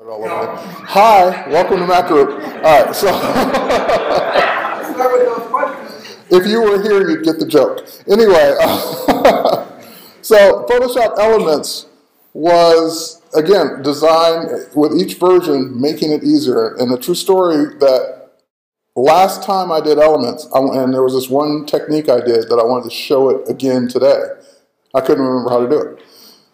Hi, welcome to MacGroup. All right, so if you were here, you'd get the joke. Anyway, so Photoshop Elements was, again, designed with each version, making it easier. And the true story that last time I did Elements, and there was this one technique I did that I wanted to show it again today. I couldn't remember how to do it.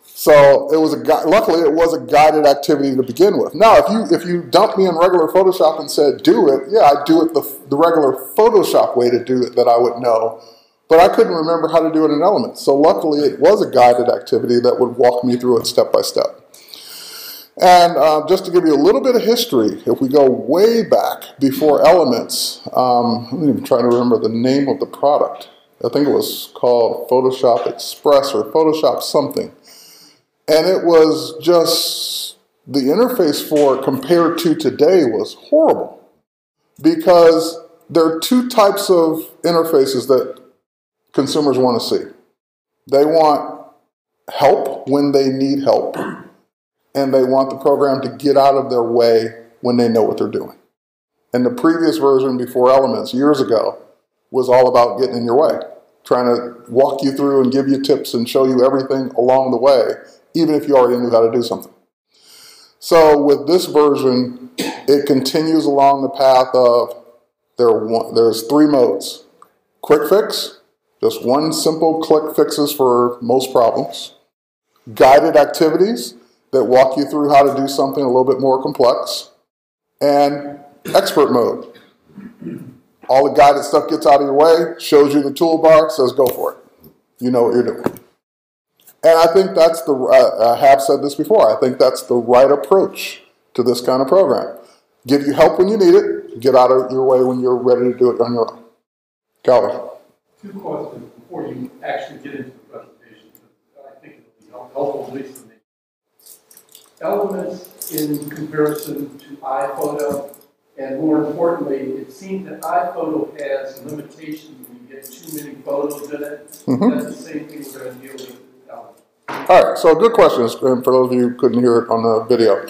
So it was luckily it was a guided activity to begin with. Now, if you dumped me in regular Photoshop and said do it, yeah, I'd do it the regular Photoshop way to do it that I would know, but I couldn't remember how to do it in Elements. So luckily it was a guided activity that would walk me through it step by step. And just to give you a little bit of history, if we go way back before Elements, I'm even trying to remember the name of the product. I think it was called Photoshop Express or Photoshop something. And it was just, the interface for it compared to today was horrible. Because there are two types of interfaces that consumers want to see. They want help when they need help. And they want the program to get out of their way when they know what they're doing. And the previous version before Elements, years ago, was all about getting in your way. Trying to walk you through and give you tips and show you everything along the way, even if you already knew how to do something. So with this version, it continues along the path of, there's three modes. Quick fix, just one simple click fixes for most problems. Guided activities that walk you through how to do something a little bit more complex. And expert mode. All the guided stuff gets out of your way, shows you the toolbar, says go for it. You know what you're doing. And I think that's I have said this before, I think that's the right approach to this kind of program. Give you help when you need it, get out of your way when you're ready to do it on your own. Calvin. Two questions before you actually get into the presentation. I think it will be helpful, at least for me. Elements in comparison to iPhoto, and more importantly, it seems that iPhoto has limitations when you get too many photos in it. That's the same thing we're going to deal with. All right, so good questions, and for those of you who couldn't hear it on the video.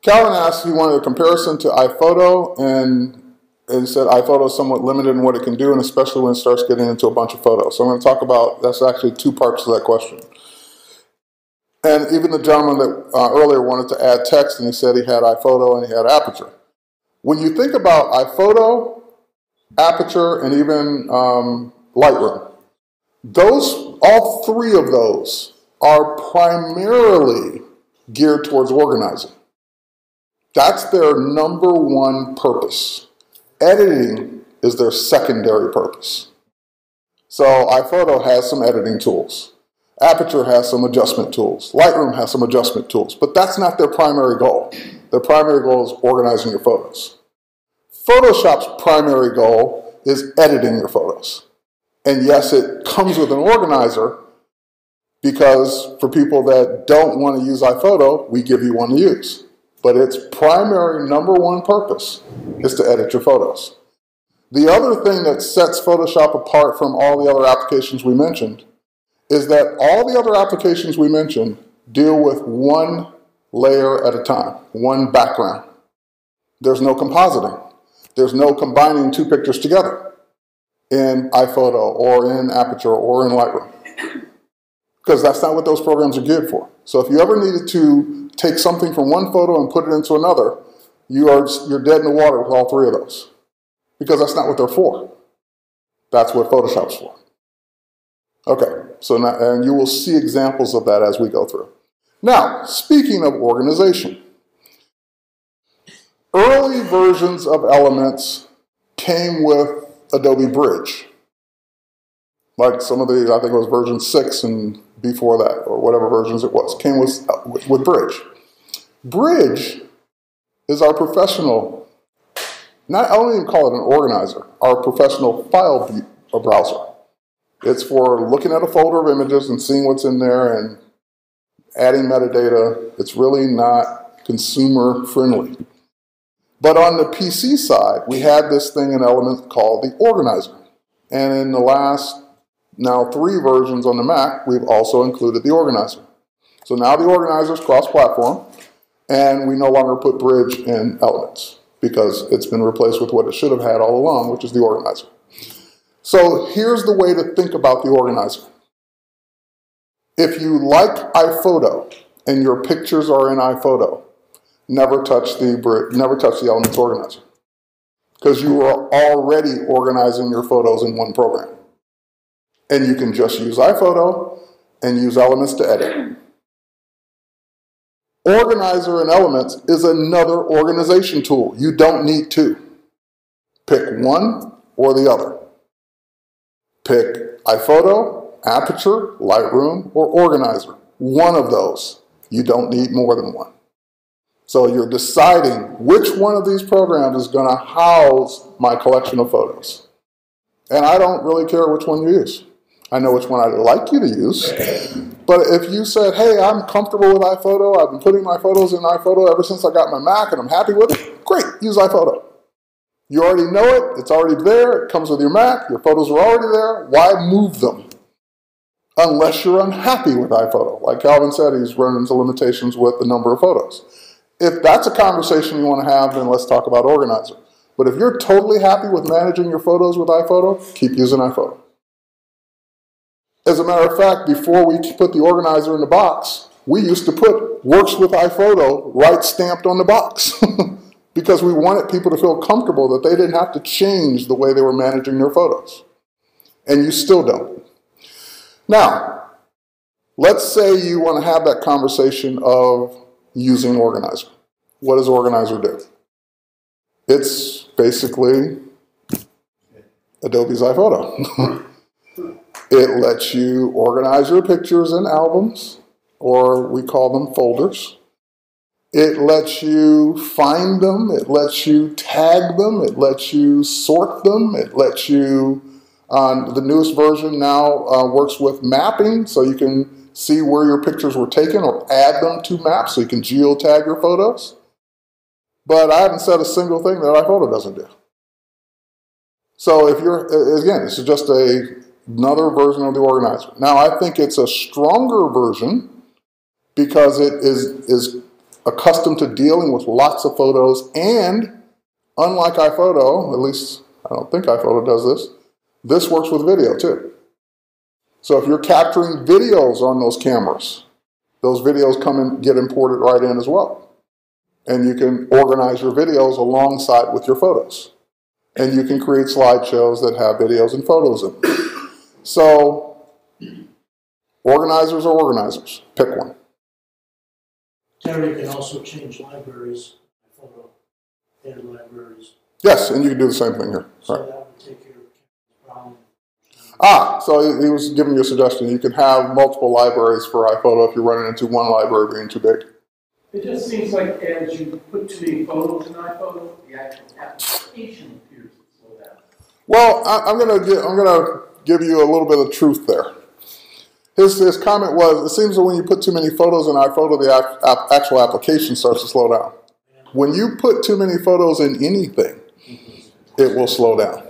Calvin asked, he wanted a comparison to iPhoto, and said iPhoto is somewhat limited in what it can do, and especially when it starts getting into a bunch of photos. So I'm going to talk about, that's actually two parts to that question. And even the gentleman that earlier wanted to add text, and he said he had iPhoto and he had Aperture. When you think about iPhoto, Aperture, and even Lightroom, all three of those are primarily geared towards organizing. That's their number one purpose. Editing is their secondary purpose. So iPhoto has some editing tools. Aperture has some adjustment tools. Lightroom has some adjustment tools. But that's not their primary goal. Their primary goal is organizing your photos. Photoshop's primary goal is editing your photos. And yes, it comes with an organizer, because for people that don't want to use iPhoto, we give you one to use. But its primary number one purpose is to edit your photos. The other thing that sets Photoshop apart from all the other applications we mentioned is that all the other applications we mentioned deal with one layer at a time, one background. There's no compositing. There's no combining two pictures together in iPhoto or in Aperture or in Lightroom, because that's not what those programs are geared for. So if you ever needed to take something from one photo and put it into another, you're dead in the water with all three of those, because that's not what they're for. That's what Photoshop's for. Okay, so now, and you will see examples of that as we go through. Now, speaking of organization, early versions of Elements came with Adobe Bridge. Like some of the, I think it was version 6 and before that, or whatever versions it was, came with Bridge. Bridge is our professional, I don't even call it an organizer, our professional file browser. It's for looking at a folder of images and seeing what's in there and adding metadata. It's really not consumer friendly. But on the PC side, we had this thing in Elements called the organizer. And in the last, now 3 versions on the Mac, we've also included the organizer. So now the organizer is cross-platform, And we no longer put bridge in Elements because it's been replaced with what it should have had all along, which is the organizer. So here's the way to think about the organizer. If you like iPhoto and your pictures are in iPhoto, never touch the Elements organizer, because you are already organizing your photos in one program. And you can just use iPhoto and use Elements to edit. Organizer in Elements is another organization tool. You don't need two. Pick one or the other. Pick iPhoto, Aperture, Lightroom, or Organizer. One of those. You don't need more than one. So you're deciding which one of these programs is going to house my collection of photos. And I don't really care which one you use. I know which one I'd like you to use. But if you said, hey, I'm comfortable with iPhoto, I've been putting my photos in iPhoto ever since I got my Mac and I'm happy with it, great, use iPhoto. You already know it, it's already there, it comes with your Mac, your photos are already there, why move them? Unless you're unhappy with iPhoto. Like Calvin said, he's running into limitations with the number of photos. If that's a conversation you want to have, then let's talk about Organizer. But if you're totally happy with managing your photos with iPhoto, keep using iPhoto. As a matter of fact, before we put the organizer in the box, we used to put works with iPhoto right stamped on the box because we wanted people to feel comfortable that they didn't have to change the way they were managing their photos. And you still don't. Now, let's say you want to have that conversation of using Organizer. What does Organizer do? It's basically Adobe's iPhoto. It lets you organize your pictures in albums, or we call them folders. It lets you find them. It lets you tag them. It lets you sort them. It lets you, the newest version now works with mapping, so you can see where your pictures were taken or add them to maps, so you can geotag your photos. But I haven't said a single thing that iPhoto doesn't do. So if you're, again, this is just another version of the organizer. Now, I think it's a stronger version because it is accustomed to dealing with lots of photos, and unlike iPhoto, at least I don't think iPhoto does this works with video too. So if you're capturing videos on those cameras, those videos come and get imported right in as well. And you can organize your videos alongside with your photos. And you can create slideshows that have videos and photos in them. So, organizers are organizers. Pick one. Terry, you can also change libraries, photo, and libraries. Yes, and you can do the same thing here. So right. that would take care of the problem. So he was giving you a suggestion. You can have multiple libraries for iPhoto if you're running into one library being too big. It just seems like as you put too many photos in iPhoto, the actual application appears to slow down. Well, I'm gonna give you a little bit of truth there. His comment was, it seems that when you put too many photos in iPhoto, the actual application starts to slow down. When you put too many photos in anything, it will slow down.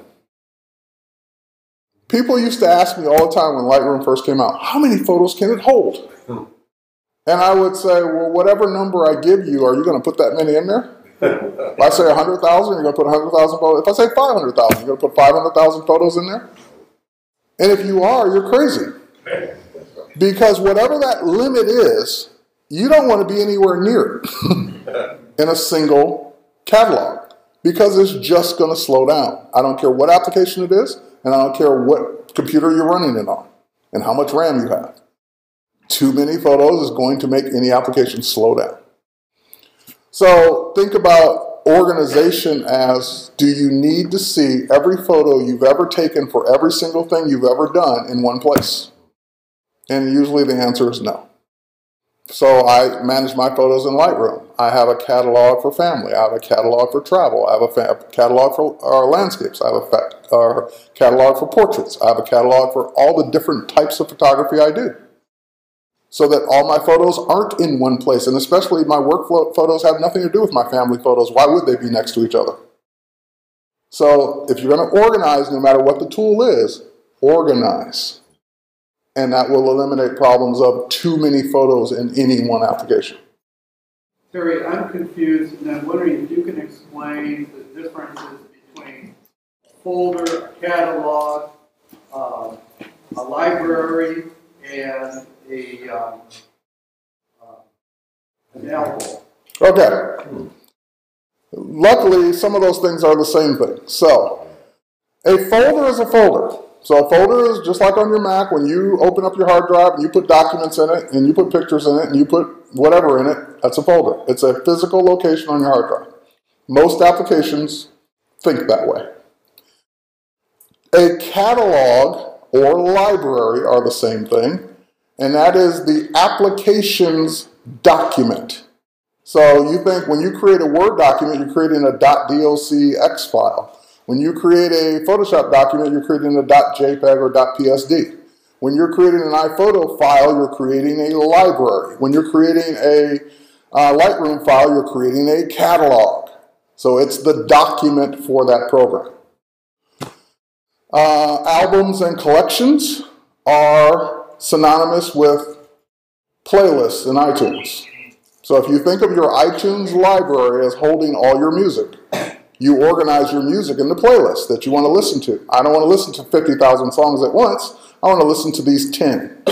People used to ask me all the time when Lightroom first came out, how many photos can it hold? And I would say, well, whatever number I give you, are you going to put that many in there? If I say 100,000, you're going to put 100,000 photos. If I say 500,000, you're going to put 500,000 photos in there? And if you are, you're crazy. Because whatever that limit is, you don't want to be anywhere near it in a single catalog, because it's just going to slow down. I don't care what application it is, and I don't care what computer you're running it on and how much RAM you have. Too many photos is going to make any application slow down. So think about organization as, do you need to see every photo you've ever taken for every single thing you've ever done in one place? And usually the answer is no. So I manage my photos in Lightroom. I have a catalog for family. I have a catalog for travel. I have a catalog for landscapes. I have a catalog for portraits. I have a catalog for all the different types of photography I do, so that all my photos aren't in one place. And especially my work photos have nothing to do with my family photos. Why would they be next to each other? So if you're going to organize, no matter what the tool is, organize. And that will eliminate problems of too many photos in any one application. Terry, I'm confused, and I'm wondering if you can explain the differences between folder, a catalog, a library, and an album. Okay. Luckily, some of those things are the same thing. So, a folder is a folder. So a folder is just like on your Mac, when you open up your hard drive and you put documents in it, and you put pictures in it, and you put whatever in it, that's a folder. It's a physical location on your hard drive. Most applications think that way. A catalog or library are the same thing, and that is the application's document. So you think when you create a Word document, you're creating a .docx file. When you create a Photoshop document, you're creating a .jpeg or .psd. When you're creating an iPhoto file, you're creating a library. When you're creating a Lightroom file, you're creating a catalog. So it's the document for that program. Albums and collections are synonymous with playlists in iTunes. So if you think of your iTunes library as holding all your music, you organize your music into playlists that you want to listen to. I don't want to listen to 50,000 songs at once. I want to listen to these 10.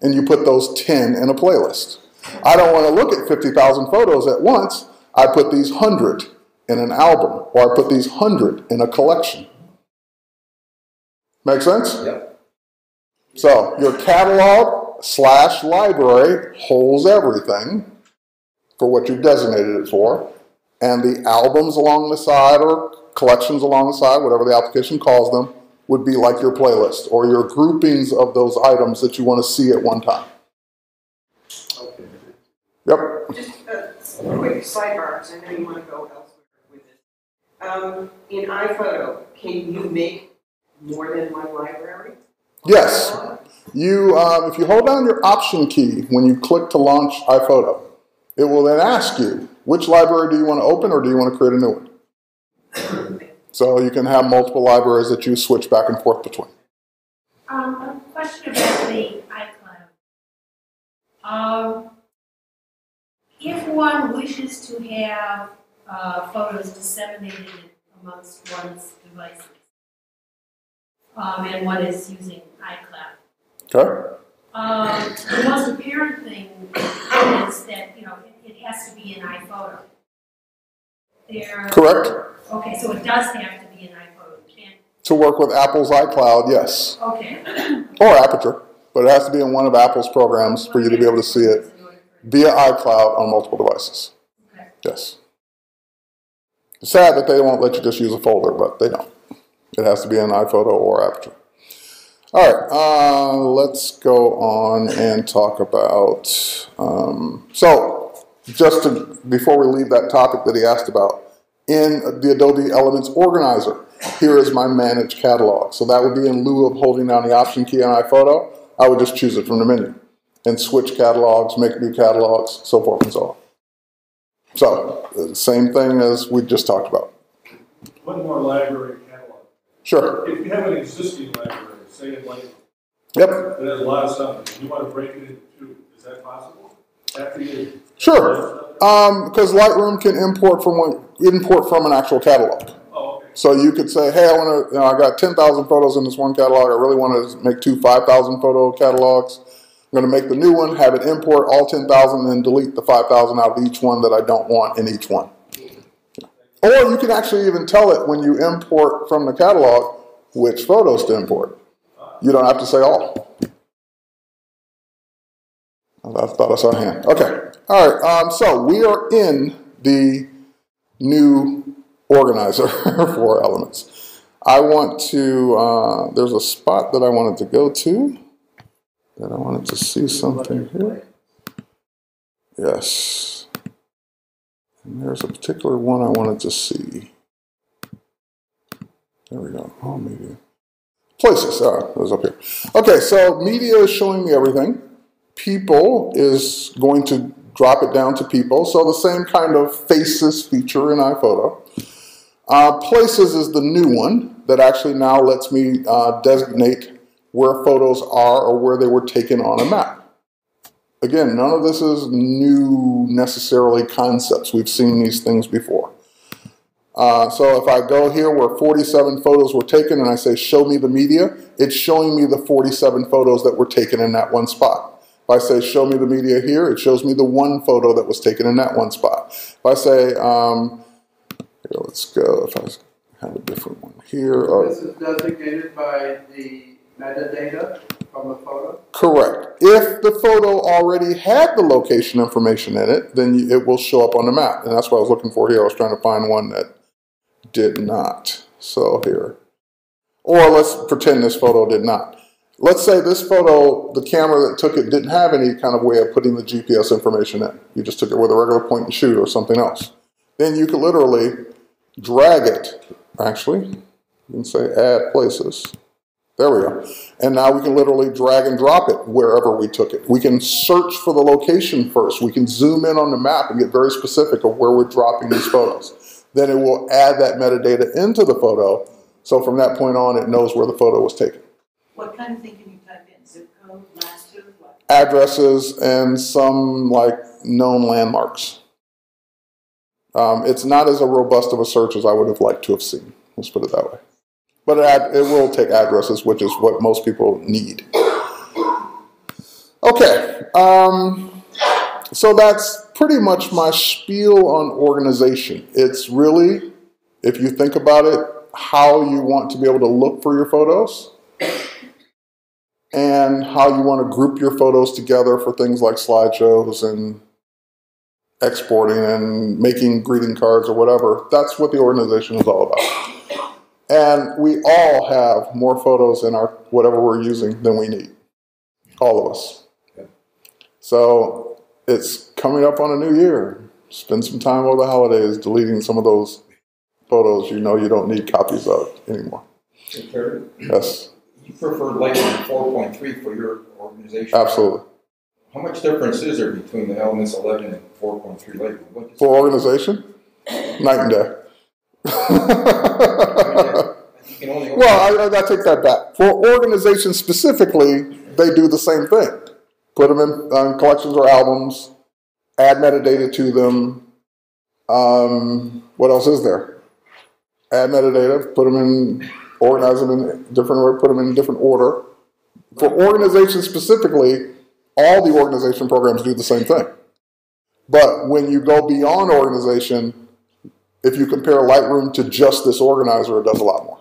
And you put those 10 in a playlist. I don't want to look at 50,000 photos at once. I put these 100 in an album, or I put these 100 in a collection. Make sense? Yep. So your catalog / library holds everything for what you've designated it for. And the albums along the side or collections along the side, whatever the application calls them, would be like your playlist or your groupings of those items that you want to see at one time. Okay. Yep. Just a quick sidebar, because I know you want to go elsewhere with this. In iPhoto, can you make more than one library? Yes. You, if you hold down your Option key when you click to launch iPhoto, it will then ask you, which library do you want to open, or do you want to create a new one? So you can have multiple libraries that you switch back and forth between. A question about the iCloud. If one wishes to have photos disseminated amongst one's devices, and one is using iCloud. Okay. The most apparent thing is that, it has to be an iPhoto. Correct. Okay, so it does have to be an iPhoto. To work with Apple's iCloud, yes. Okay. Or Aperture, but it has to be in one of Apple's programs for you to be able to see it via iCloud on multiple devices. Okay. Yes. It's sad that they won't let you just use a folder, but they don't. It has to be in iPhoto or Aperture. All right, let's go on and talk about, before we leave that topic that he asked about, in the Adobe Elements Organizer, here is my Manage Catalog. So that would be in lieu of holding down the Option key on iPhoto, I would just choose it from the menu and switch catalogs, make new catalogs, so forth and so on. So, same thing as we just talked about. One more library catalog. Sure. If you have an existing library, say in Lightroom, Yep. that has a lot of stuff, and you want to break it into two, is that possible? After you Sure. Because Lightroom can import from an actual catalog. Oh, okay. So you could say, hey, I got 10,000 photos in this one catalog. I really want to make two 5,000 photo catalogs. I'm going to make the new one, have it import all 10,000, and then delete the 5,000 out of each one that I don't want in each one. Or you can actually even tell it when you import from the catalog which photos to import. You don't have to say all. I thought I saw a hand. Okay. All right. So we are in the new organizer for Elements. I want to, there's a spot that I wanted to go to, that I wanted to see something here. Yes. And there's a particular one I wanted to see. There we go. Oh, media. Places. It was up here. Okay, so media is showing me everything. People is going to drop it down to people. So the same kind of faces feature in iPhoto. Places is the new one that actually now lets me designate where photos are or where they were taken on a map. Again, none of this is new necessarily concepts. We've seen these things before. So if I go here where 47 photos were taken and I say show me the media, it's showing me the 47 photos that were taken in that one spot. If I say show me the media here, it shows me the one photo that was taken in that one spot. If I say, here, let's go, if I have a different one here. This is designated by the metadata from the photo? Correct. If the photo already had the location information in it, then it will show up on the map. And that's what I was looking for here. I was trying to find one that did not. So here. Or let's pretend this photo did not. Let's say this photo, the camera that took it didn't have any kind of way of putting the GPS information in. You just took it with a regular point and shoot or something else. Then you could literally drag it. Actually, you can say add places. There we go. And now we can literally drag and drop it wherever we took it. We can search for the location first. We can zoom in on the map and get very specific of where we're dropping these photos. Then it will add that metadata into the photo. So from that point on, it knows where the photo was taken. What kind of thing can you type in? Zip code, latitude, what? Addresses and some like known landmarks. It's not as robust of a search as I would have liked to have seen. Let's put it that way. But it will take addresses, which is what most people need. Okay, so that's pretty much my spiel on organization. It's really, if you think about it, how you want to be able to look for your photos and how you want to group your photos together for things like slideshows and exporting and making greeting cards or whatever. That's what the organization is all about. And we all have more photos in our whatever we're using than we need. All of us. So it's coming up on a new year. Spend some time over the holidays deleting some of those photos you know you don't need copies of anymore. Hey, Terry, Yes. you prefer Lightroom 4.3 for your organization? Absolutely. How much difference is there between the Elements 11 and 4.3 Lightroom? For organization, night and day. Well, I take that back. For organization specifically, they do the same thing. Put them in collections or albums, add metadata to them. What else is there? Add metadata, put them in, organize them in different order, put them in different order. For organization specifically, all the organization programs do the same thing. But when you go beyond organization, if you compare Lightroom to just this organizer, it does a lot more.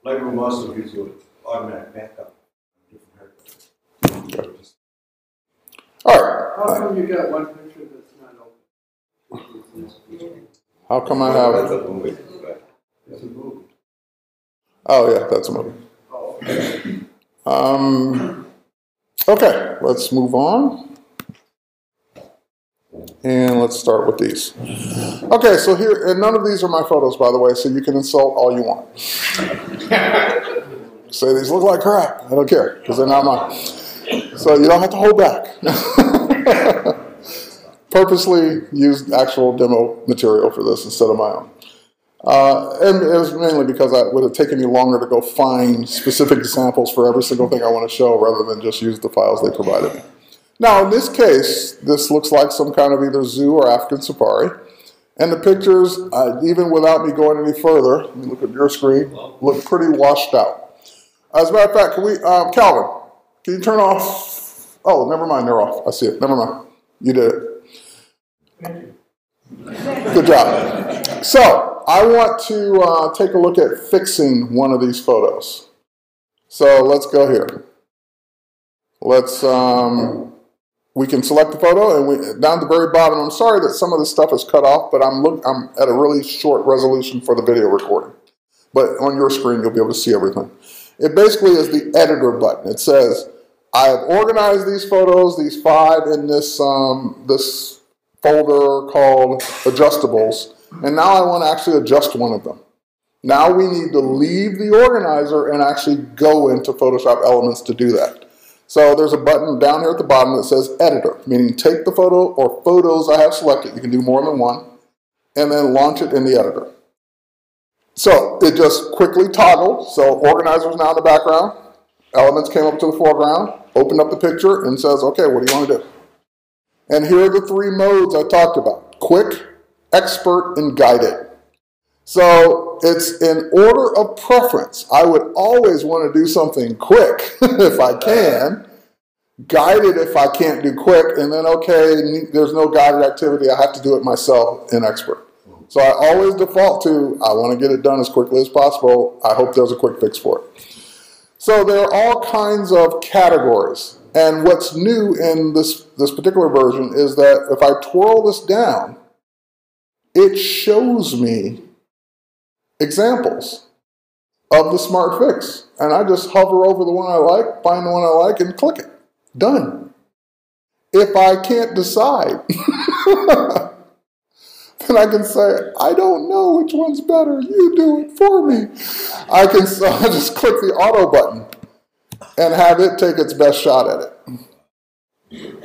Lightroom also gives you an automatic backup. Okay. All right. How come you got one picture that's not open? How come I have... That's a movie. It's a movie. Oh, yeah, that's a movie. Oh. Okay, let's move on. And let's start with these. Okay, so here, and none of these are my photos, by the way, so you can insult all you want. Say these look like crap. I don't care, because they're not mine. So you don't have to hold back. Purposely used actual demo material for this instead of my own. And it was mainly because it would have taken me longer to go find specific examples for every single thing I want to show rather than just use the files they provided me. Now, in this case, this looks like some kind of either zoo or African safari. And the pictures, even without me going any further, let me look at your screen, look pretty washed out. As a matter of fact, can we, Calvin, can you turn off? Oh, never mind, they're off. I see it. Never mind. You did it. Good job. So, I want to take a look at fixing one of these photos. So, let's go here. Let's, we can select the photo, and down at the very bottom, I'm sorry that some of this stuff is cut off, but I'm at a really short resolution for the video recording. But on your screen, you'll be able to see everything. It basically is the editor button. It says, I have organized these photos, these 5 in this, this folder called Adjustables, and now I want to actually adjust one of them. Now we need to leave the organizer and actually go into Photoshop Elements to do that. So there's a button down here at the bottom that says Editor, meaning take the photo or photos I have selected, you can do more than one, and then launch it in the editor. So it just quickly toggled, so Organizer is now in the background, Elements came up to the foreground, opened up the picture and says, okay, what do you want to do? And here are the three modes I talked about: quick, expert, and guided. So it's in order of preference. I would always want to do something quick if I can, guided if I can't do quick, and then, okay, there's no guided activity, I have to do it myself in expert. So I always default to, I want to get it done as quickly as possible. I hope there's a quick fix for it. So there are all kinds of categories. And what's new in this particular version is that if I twirl this down, it shows me examples of the smart fix. And I just hover over the one I like, find the one I like, and click it. Done. If I can't decide, then I can say, I don't know which one's better. You do it for me. I just click the auto button and have it take its best shot at it.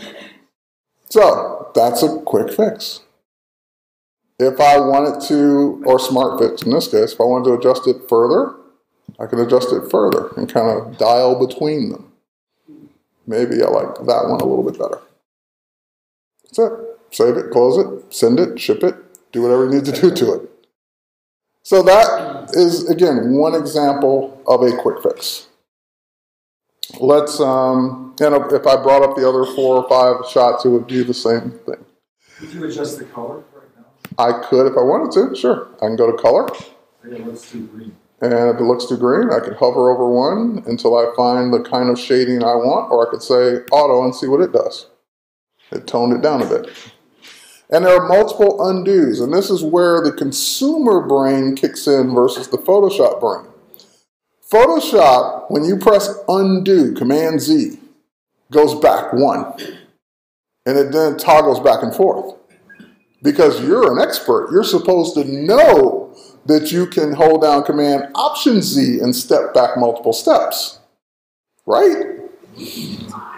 So that's a quick fix. If I wanted to, or smart fix in this case, if I wanted to adjust it further, I can adjust it further and kind of dial between them. Maybe I like that one a little bit better. That's it. Save it, close it, send it, ship it, do whatever you need to do to it. So that is, again, one example of a quick fix. Let's, and if I brought up the other 4 or 5 shots, it would do the same thing. Could you adjust the color right now? I could if I wanted to, sure. I can go to color. Yeah, let's do green. And if it looks too green, I could hover over one until I find the kind of shading I want, or I could say auto and see what it does. It toned it down a bit. And there are multiple undos, and this is where the consumer brain kicks in versus the Photoshop brain. Photoshop, when you press undo, Command Z, goes back 1. And it then toggles back and forth. Because you're an expert, you're supposed to know that you can hold down Command Option Z and step back multiple steps. Right?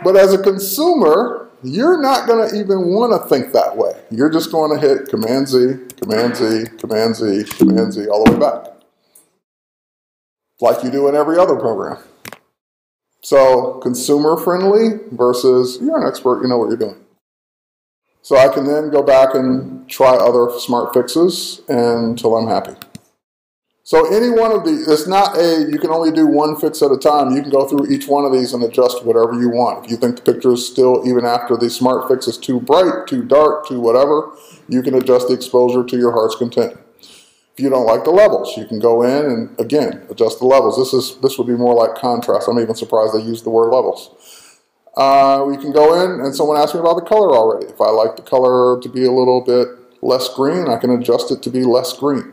But as a consumer, you're not going to even want to think that way. You're just going to hit Command Z, Command Z, Command Z, Command Z, all the way back. Like you do in every other program. So consumer friendly versus you're an expert, you know what you're doing. So I can then go back and try other smart fixes until I'm happy. So any one of these, it's not you can only do one fix at a time. You can go through each one of these and adjust whatever you want. If you think the picture is still, even after the smart fix is too bright, too dark, too whatever, you can adjust the exposure to your heart's content. If you don't like the levels, you can go in and, again, adjust the levels. This would be more like contrast. I'm even surprised they use the word levels. We can go in, and someone asked me about the color already. If I like the color to be a little bit less green, I can adjust it to be less green.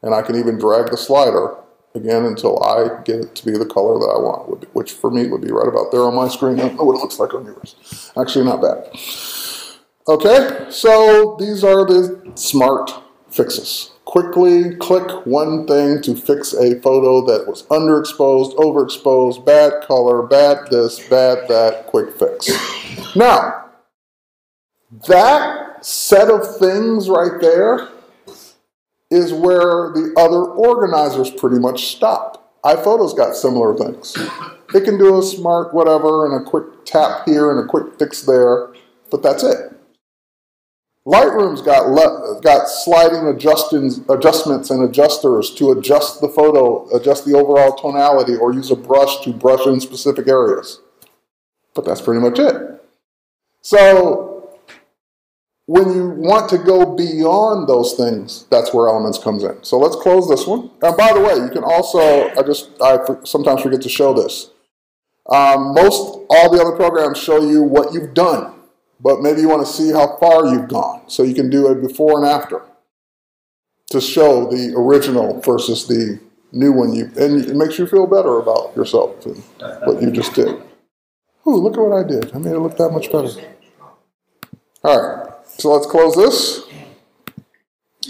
And I can even drag the slider, again, until I get it to be the color that I want, which for me would be right about there on my screen. I don't know what it looks like on yours. Actually, not bad. Okay, so these are the smart fixes. Quickly click one thing to fix a photo that was underexposed, overexposed, bad color, bad this, bad that, quick fix. Now, that set of things right there is where the other organizers pretty much stop. iPhoto's got similar things. It can do a smart whatever and a quick tap here and a quick fix there, but that's it. Lightroom's got sliding adjustments and adjusters to adjust the photo, adjust the overall tonality, or use a brush to brush in specific areas. But that's pretty much it. So when you want to go beyond those things, that's where Elements comes in. So let's close this one. And by the way, you can also, I sometimes forget to show this. All the other programs show you what you've done. But maybe you want to see how far you've gone. So you can do a before and after to show the original versus the new one. And it makes you feel better about yourself and what you just did. Ooh, look at what I did. I made it look that much better. All right, so let's close this.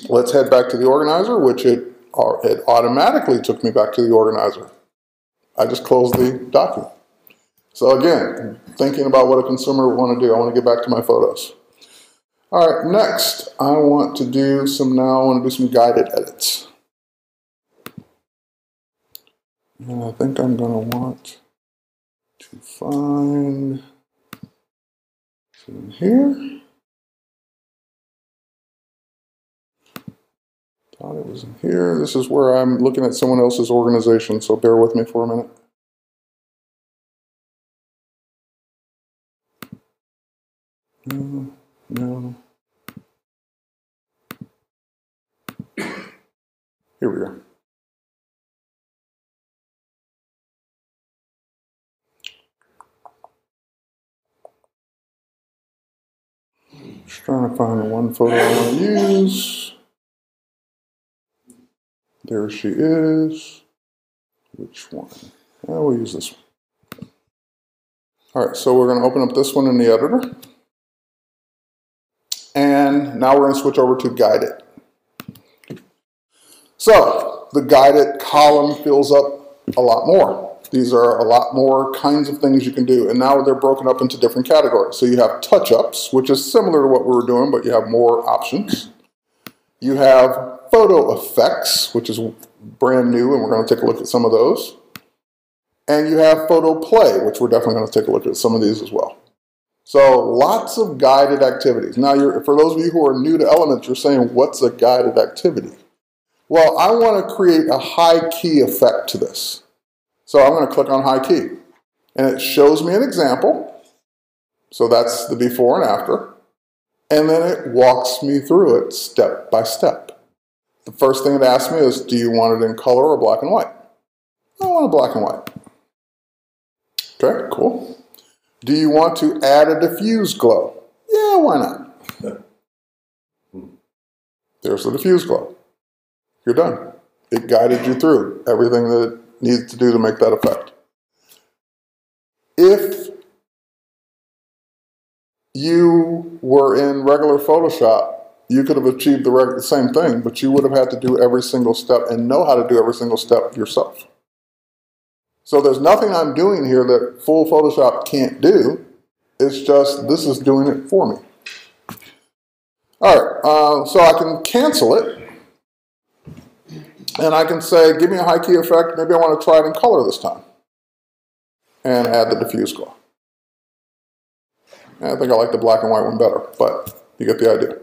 Let's head back to the organizer, which it automatically took me back to the organizer. I just closed the document. So again, thinking about what a consumer would want to do, I want to get back to my photos. All right, next, I want to do some guided edits. And I think I'm going to want to find in here. Thought it was in here. This is where I'm looking at someone else's organization, so bear with me for a minute. No, no. Here we are. Just trying to find the one photo I want to use. There she is. Which one? We'll use this one. All right, so we're going to open up this one in the editor. And now we're going to switch over to Guided. So the Guided column fills up a lot more. These are a lot more kinds of things you can do. And now they're broken up into different categories. So you have touch-ups, which is similar to what we were doing, but you have more options. You have photo effects, which is brand new, and we're going to take a look at some of those. And you have photo play, which we're definitely going to take a look at some of these as well. So lots of guided activities. Now, for those of you who are new to Elements, you're saying, what's a guided activity? Well, I want to create a high key effect to this. So I'm going to click on high key. And it shows me an example. So that's the before and after. And then it walks me through it step by step. The first thing it asks me is, do you want it in color or black and white? I want it black and white. Okay, cool. Do you want to add a diffuse glow? Yeah, why not? There's the diffuse glow. You're done. It guided you through everything that it needs to do to make that effect. If you were in regular Photoshop, you could have achieved the same thing, but you would have had to do every single step and know how to do every single step yourself. So there's nothing I'm doing here that full Photoshop can't do. It's just this is doing it for me. All right, so I can cancel it. And I can say, give me a high key effect. Maybe I want to try it in color this time. And add the diffuse glow. I think I like the black and white one better, but you get the idea.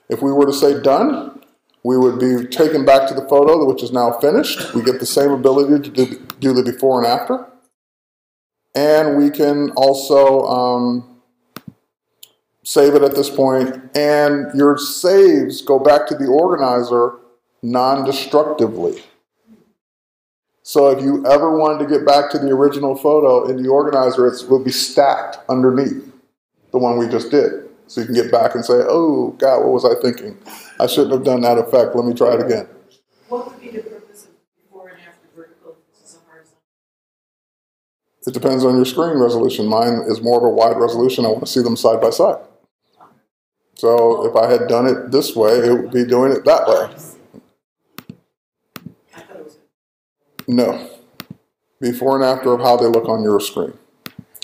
If we were to say done, we would be taken back to the photo, which is now finished. We get the same ability to do the before and after. And we can also save it at this point. And your saves go back to the organizer non-destructively. So if you ever wanted to get back to the original photo in the organizer, it will be stacked underneath the one we just did. So you can get back and say, oh, God, what was I thinking? I shouldn't have done that effect. Let me try it again. What would be the purpose of before and after vertical versus a horizontal? It depends on your screen resolution. Mine is more of a wide resolution. I want to see them side by side. So if I had done it this way, it would be doing it that way. No. Before and after of how they look on your screen.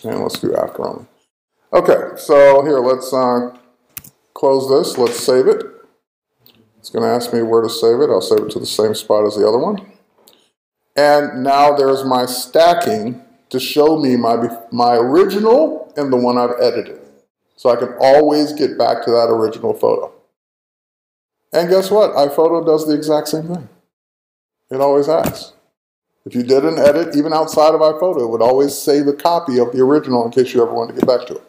And let's do after only. Okay, so here, let's close this. Let's save it. It's going to ask me where to save it. I'll save it to the same spot as the other one. And now there's my stacking to show me my original and the one I've edited. So I can always get back to that original photo. And guess what? iPhoto does the exact same thing. It always has. If you did an edit, even outside of iPhoto, it would always save a copy of the original in case you ever wanted to get back to it.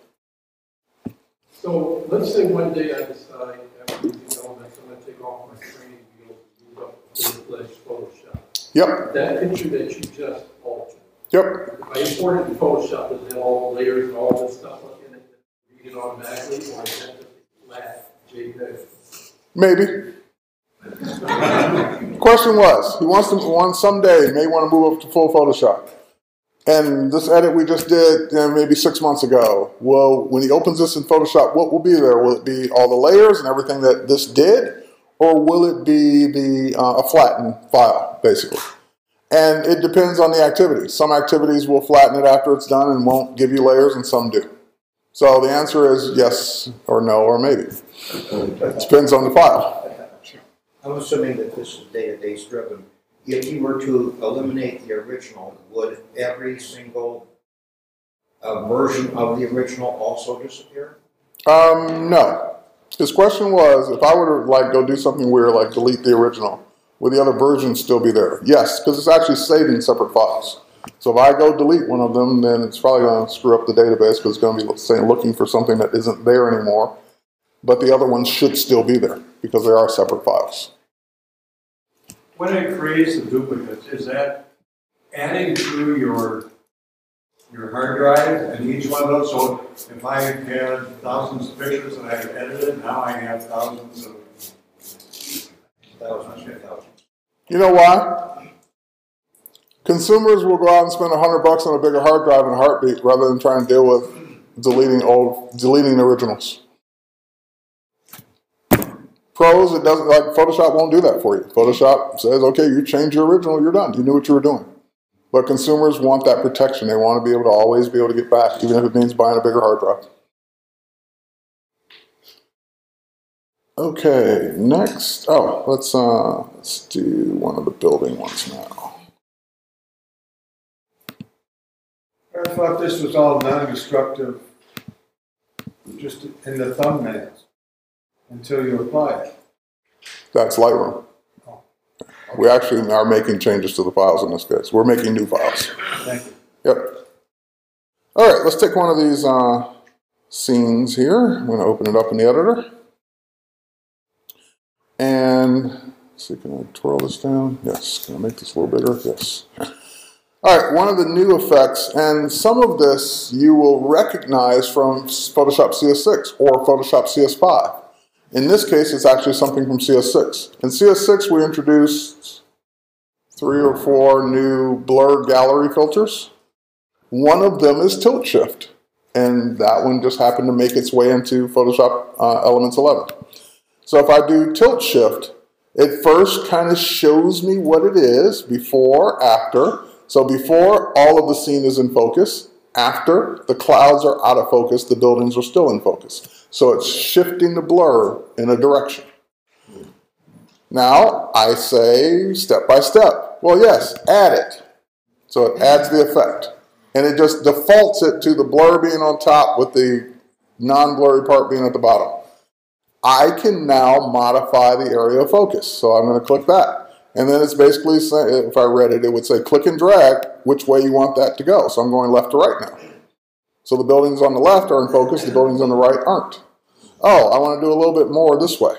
So let's say one day I decide after using Elements, I'm going to take off my training wheels and move up to full-fledged Photoshop. Yep. That picture that you just altered. Yep. If I import it in Photoshop, does it have all the layers and all this stuff in it? Read it automatically, or is that just a flat JPEG? Maybe. Question was, he wants someday, may want to move up to full Photoshop. And this edit we just did maybe 6 months ago. Well, when he opens this in Photoshop, what will be there? Will it be all the layers and everything that this did? Or will it be a flattened file, basically? And it depends on the activity. Some activities will flatten it after it's done and won't give you layers, and some do. So the answer is yes or no or maybe. It depends on the file. I'm assuming that this is database driven. If you were to eliminate the original, would every single a version of the original also disappear? No. His question was, if I were to like go do something weird, like delete the original, would the other versions still be there? Yes, because it's actually saving separate files. So if I go delete one of them, then it's probably going to screw up the database because it's going to be saying looking for something that isn't there anymore. But the other ones should still be there because they are separate files. When it creates the duplicates, is that adding to your hard drive and each one of those? So if I had thousands of pictures that I edited, now I have thousands of You know why? Consumers will go out and spend $100 on a bigger hard drive in a heartbeat rather than try and deal with deleting the originals. Pros, it doesn't, like Photoshop won't do that for you. Photoshop says, okay, you change your original, you're done. You knew what you were doing. But consumers want that protection. They want to be able to always be able to get back, even if it means buying a bigger hard drive. Okay, next. Oh, let's do one of the building ones now. I thought this was all non-destructive, just in the thumbnails, until you apply it. That's Lightroom. Oh. We actually are making changes to the files in this case. We're making new files. Thank you. Yep. All right, let's take one of these scenes here. I'm going to open it up in the editor. And let's see, can I twirl this down? Yes. Can I make this a little bigger? Yes. All right, one of the new effects, and some of this you will recognize from Photoshop CS6 or Photoshop CS5. In this case, it's actually something from CS6. In CS6, we introduced 3 or 4 new blur gallery filters. One of them is tilt shift, and that one just happened to make its way into Photoshop Elements 11. So if I do tilt shift, it first kind of shows me what it is before, after. So before, all of the scene is in focus. After, the clouds are out of focus, the buildings are still in focus. So it's shifting the blur in a direction. Now, I say step by step. Well, yes, add it. So it adds the effect. And it just defaults it to the blur being on top with the non-blurry part being at the bottom. I can now modify the area of focus. So I'm going to click that. And then it's basically saying, if I read it, it would say click and drag which way you want that to go. So I'm going left to right now. So the buildings on the left are in focus, the buildings on the right aren't. Oh, I want to do a little bit more this way.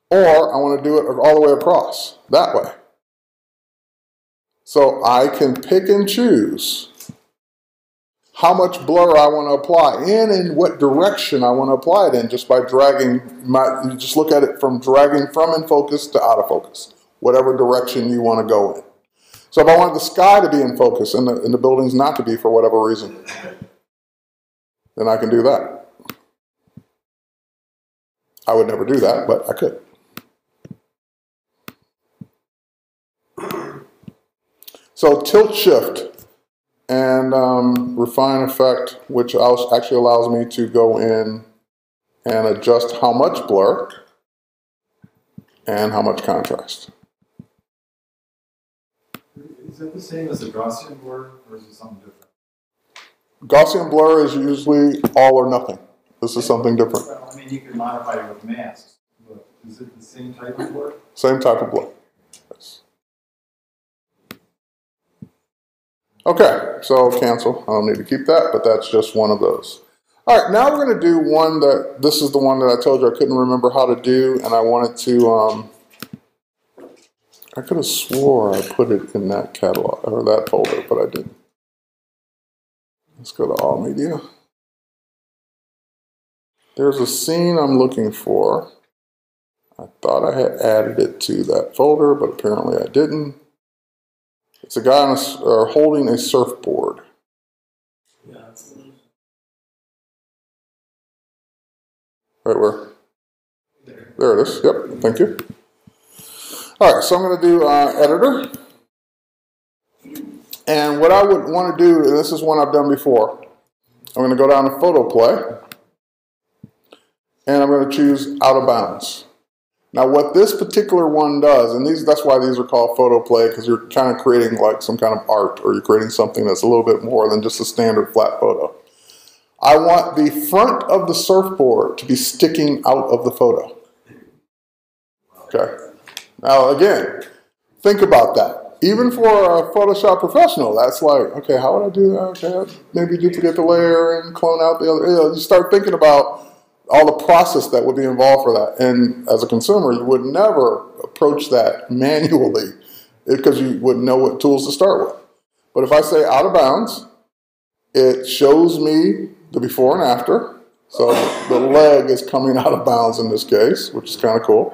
Or I want to do it all the way across, that way. So I can pick and choose how much blur I want to apply and in what direction I want to apply it in just by dragging, you just look at it from dragging from in focus to out of focus, whatever direction you want to go in. So if I wanted the sky to be in focus and the buildings not to be for whatever reason, then I can do that. I would never do that, but I could. So tilt shift and refine effect, which actually allows me to go in and adjust how much blur and how much contrast. Is that the same as the Gaussian blur, or is it something different? Gaussian blur is usually all or nothing. This is something different. Well, I mean, you can modify it with masks, but is it the same type of blur? Same type of blur, yes. Okay, so cancel. I don't need to keep that, but that's just one of those. All right, now we're going to do one that, this is the one that I told you I couldn't remember how to do, and I wanted to, I could have swore I put it in that catalog, or that folder, but I didn't. Let's go to All Media. There's a scene I'm looking for. I thought I had added it to that folder, but apparently I didn't. It's a guy on holding a surfboard. Yeah. Right where? There it is. Yep, thank you. All right, so I'm going to do editor. And what I would want to do, and this is one I've done before, I'm going to go down to Photo Play. And I'm going to choose out of bounds. Now what this particular one does, and that's why these are called photoplay, because you're kind of creating like some kind of art, or you're creating something that's a little bit more than just a standard flat photo. I want the front of the surfboard to be sticking out of the photo. Okay. Now again, think about that. Even for a Photoshop professional, that's like, okay, how would I do that? Okay, maybe duplicate the layer and clone out the other. You know, you start thinking about all the process that would be involved for that. And as a consumer, you would never approach that manually because you wouldn't know what tools to start with. But if I say out of bounds, it shows me the before and after. So the leg is coming out of bounds in this case, which is kind of cool.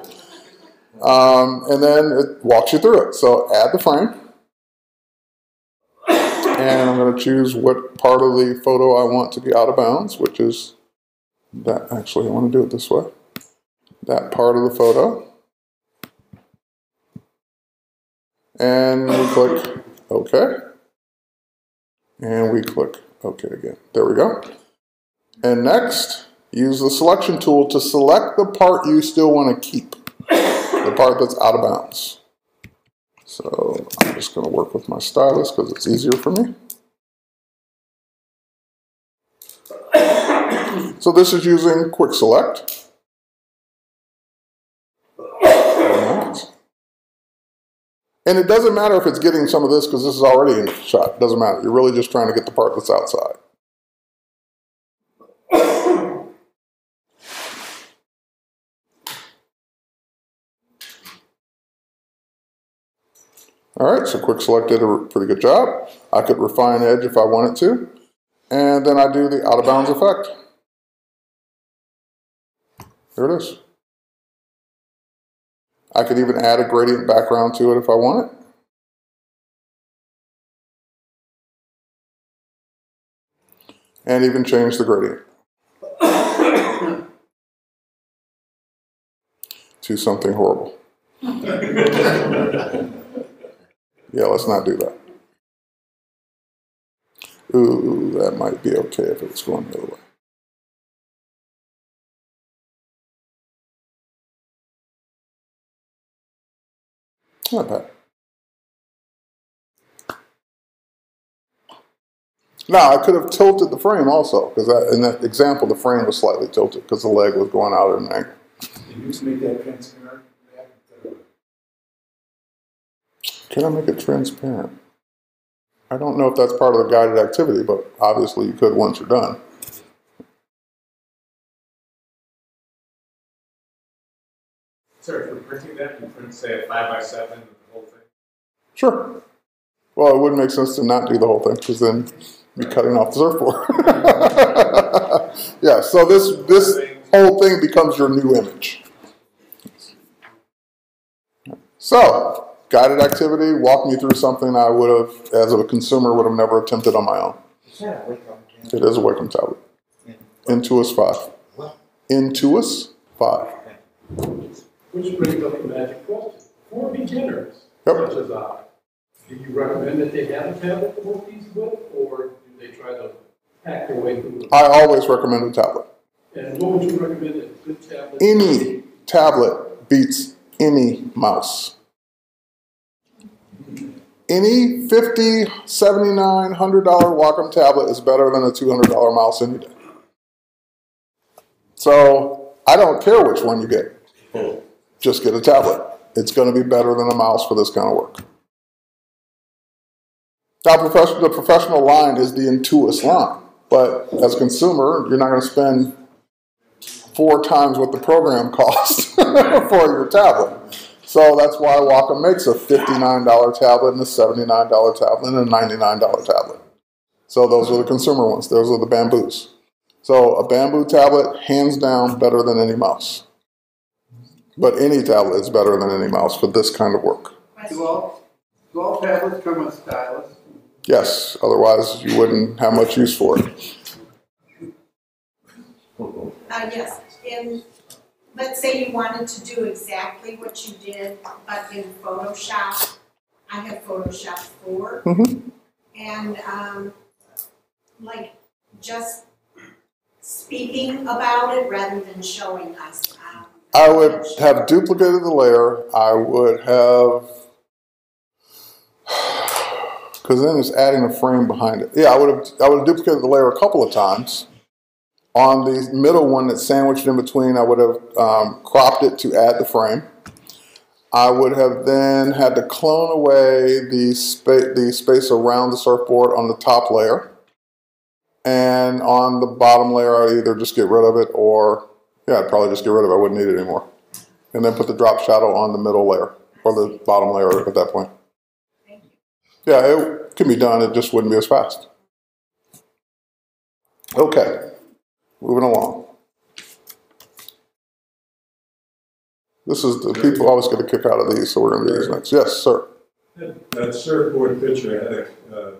And then it walks you through it. So add the frame. And I'm going to choose what part of the photo I want to be out of bounds, which is that. Actually, I want to do it this way. That part of the photo. And we click OK. And we click OK again. There we go. And next, use the selection tool to select the part you still want to keep. The part that's out of bounds. So I'm just going to work with my stylus because it's easier for me. So this is using quick select. And it doesn't matter if it's getting some of this because this is already in the shot. It doesn't matter. You're really just trying to get the part that's outside. All right, so quick select did a pretty good job. I could refine edge if I wanted to. And then I do the out of bounds effect. There it is. I could even add a gradient background to it if I want it. And even change the gradient to something horrible. Yeah, let's not do that. Ooh, that might be okay if it's going the other way. Not bad. Now, I could have tilted the frame also, because in that example, the frame was slightly tilted because the leg was going out at an angle. Can you make that transparent? Can I make it transparent? I don't know if that's part of the guided activity, but obviously you could once you're done. Sir, for printing that, you print, say, a 5x7 of the whole thing? Sure. Well, it wouldn't make sense to not do the whole thing, because then you're cutting off the surfboard. Yeah, so this whole thing becomes your new image. So, guided activity, walk me through something I would have, as a consumer, would have never attempted on my own. Is that a Wacom tablet? It is a Wacom tablet. Intuos 5. What? Intuos 5. Which brings up the magic question. For beginners, such as I, do you recommend that they have a tablet to work these with, or do they try to hack their way through it? I always recommend a tablet. And what would you recommend a good tablet? Any tablet beats any mouse. Any $50, $79, $100 Wacom tablet is better than a $200 mouse any day. So I don't care which one you get. Just get a tablet. It's going to be better than a mouse for this kind of work. Now, the professional line is the Intuos line. But as a consumer, you're not going to spend 4 times what the program costs for your tablet. So that's why Wacom makes a $59 tablet and a $79 tablet and a $99 tablet. So those are the consumer ones. Those are the Bamboos. So a Bamboo tablet, hands down, better than any mouse. But any tablet is better than any mouse for this kind of work. Do all tablets come with stylus? Yes, otherwise you wouldn't have much use for it. Yes, and let's say you wanted to do exactly what you did, but in Photoshop. I have Photoshop 4. Mm-hmm. And like just speaking about it rather than showing us. I would have duplicated the layer. I would have, because then it's adding a frame behind it. Yeah, I would have duplicated the layer a couple of times. On the middle one that's sandwiched in between, I would have cropped it to add the frame. I would have then had to clone away the space around the surfboard on the top layer. And on the bottom layer, I'd either just get rid of it or, yeah, I'd probably just get rid of it. I wouldn't need it anymore. And then put the drop shadow on the middle layer or the bottom layer at that point. Yeah, it can be done. It just wouldn't be as fast. Okay, moving along. This is the people always get a kick out of these, so we're going to do these next. Yes, sir. That surfboard picture had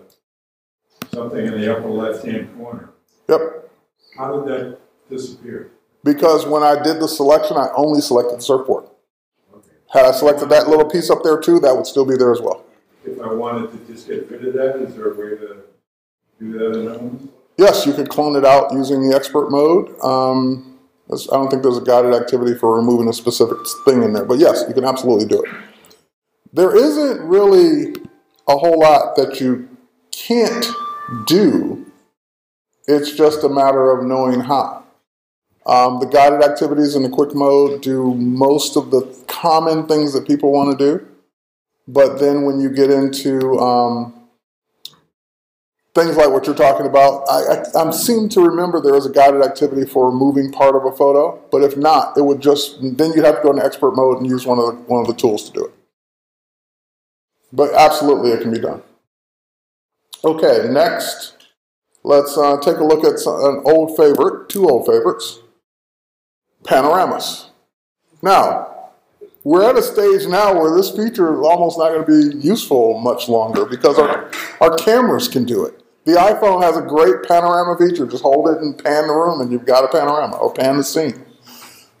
something in the upper left-hand corner. Yep. How did that disappear? Because when I did the selection, I only selected the surfboard. Okay. Had I selected that little piece up there too, that would still be there as well. If I wanted to just get rid of that, is there a way to do that in Elements? Yes, you could clone it out using the expert mode. I don't think there's a guided activity for removing a specific thing in there, but yes, you can absolutely do it. There isn't really a whole lot that you can't do. It's just a matter of knowing how. The guided activities in the quick mode do most of the common things that people want to do. But then when you get into things like what you're talking about, I seem to remember there is a guided activity for removing part of a photo. But if not, it would just, then you'd have to go into expert mode and use one of the tools to do it. But absolutely, it can be done. Okay, next, let's take a look at an old favorite, two old favorites, panoramas. Now, we're at a stage now where this feature is almost not going to be useful much longer because our cameras can do it. The iPhone has a great panorama feature. Just hold it and pan the room and you've got a panorama, or pan the scene.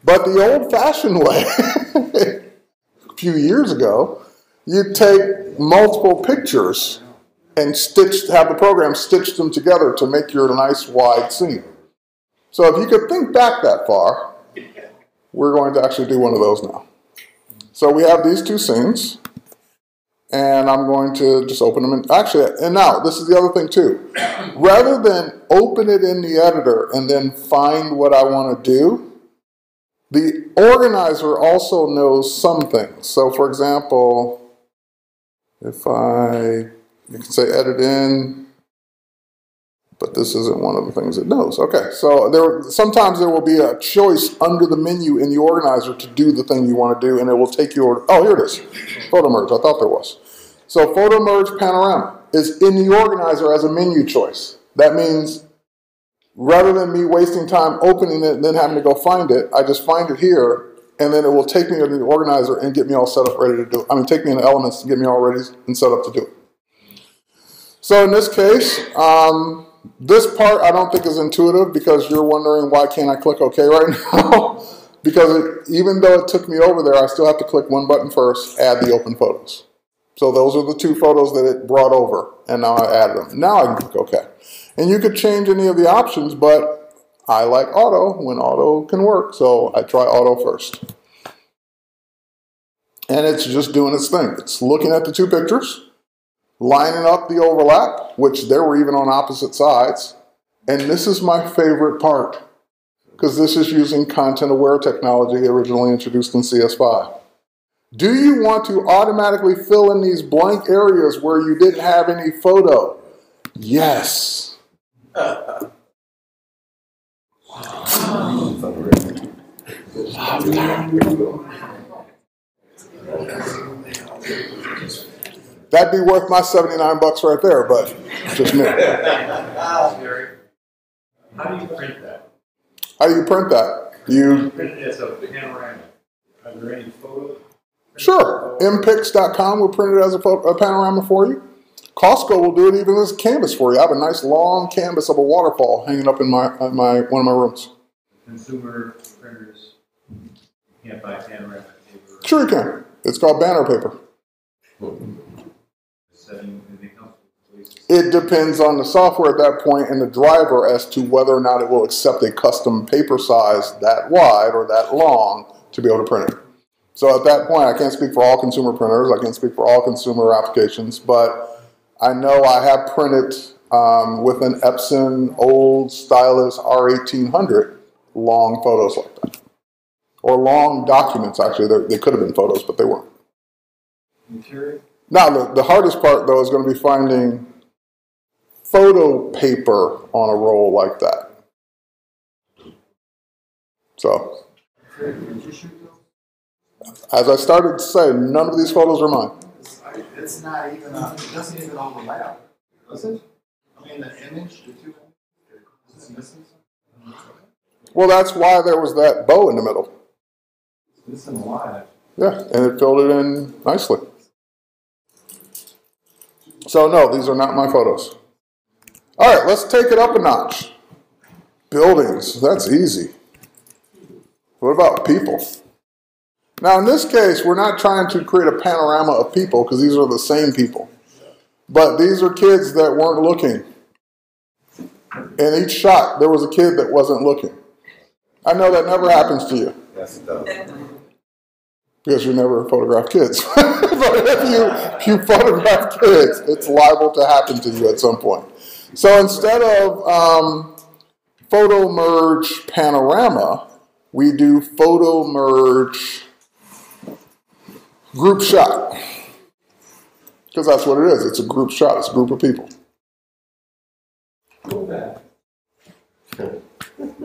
But the old-fashioned way, a few years ago, you'd take multiple pictures and have the program stitch them together to make your nice wide scene. So if you could think back that far, we're going to actually do one of those now. So we have these two scenes, and I'm going to just open them in. Actually, and now, this is the other thing too. Rather than open it in the editor and then find what I want to do, the organizer also knows some things. So for example, if you can say edit in, but this isn't one of the things it knows. Okay, so sometimes there will be a choice under the menu in the organizer to do the thing you want to do, and it will take you, oh, here it is, Photomerge, I thought there was. So Photomerge Panorama is in the organizer as a menu choice. That means rather than me wasting time opening it and then having to go find it, I just find it here, and then it will take me to the organizer and get me all set up ready to do it. I mean, take me into Elements to get me all ready and set up to do it. So in this case, this part I don't think is intuitive because you're wondering why can't I click OK right now? Because even though it took me over there, I still have to click one button first, add the open photos. So those are the two photos that it brought over, and now I added them. Now I can click OK. And you could change any of the options, but I like auto when auto can work, so I try auto first. And it's just doing its thing. It's looking at the two pictures, lining up the overlap, which they were even on opposite sides. And this is my favorite part, because this is using content-aware technology originally introduced in CS5. Do you want to automatically fill in these blank areas where you didn't have any photo? Yes. That'd be worth my $79 right there, but just me. How do you print that? How do you print that? You print it as a panorama. Are there any photos? Sure. Mpix.com will print it as a panorama for you. Costco will do it even as a canvas for you. I have a nice long canvas of a waterfall hanging up in one of my rooms. Consumer printers can't buy panorama paper. Sure you can. It's called banner paper. It depends on the software at that point and the driver as to whether or not it will accept a custom paper size that wide or that long to be able to print it. So at that point, I can't speak for all consumer printers. I can't speak for all consumer applications, but I know I have printed with an Epson old stylus R1800 long photos like that. Or long documents, actually. They could have been photos, but they weren't. Material? Now, the hardest part, though, is going to be finding photo paper on a roll like that. So, as I started to say, none of these photos are mine. It's not even, it doesn't even overlap, does it? I mean, the image, the two, is it missing something? Well, that's why there was that bow in the middle. It's missing a lot. Yeah, and it filled it in nicely. So no, these are not my photos. All right, let's take it up a notch. Buildings, that's easy. What about people? Now in this case, we're not trying to create a panorama of people because these are the same people. But these are kids that weren't looking. In each shot, there was a kid that wasn't looking. I know that never happens to you. Yes, it does. Because you never photograph kids. But if you photograph kids, it's liable to happen to you at some point. So instead of Photomerge Panorama, we do Photomerge Group Shot. Because that's what it is. It's a group shot. It's a group of people. Go back.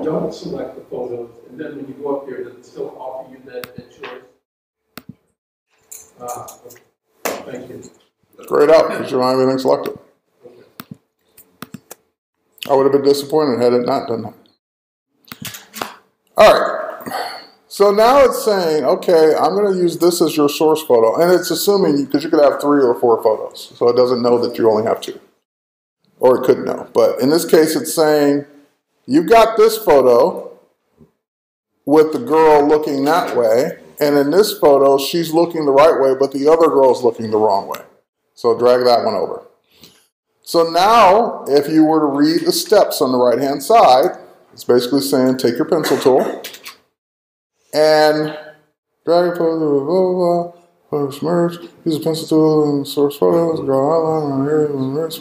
Don't select the photos, and then when you go up there, does it still offer you that choice? Thank you. Grayed out because you don't have anything selected. I would have been disappointed had it not done that. All right. So now it's saying, okay, I'm going to use this as your source photo. And it's assuming, because you could have 3 or 4 photos. So it doesn't know that you only have 2. Or it could know. But in this case, it's saying, you got this photo with the girl looking that way. And in this photo, she's looking the right way, but the other girl's looking the wrong way. So drag that one over. So now, if you were to read the steps on the right-hand side, it's basically saying, take your pencil tool and drag a photo, blah, blah, blah, photo merge, use a pencil tool and source photos, draw outline, here,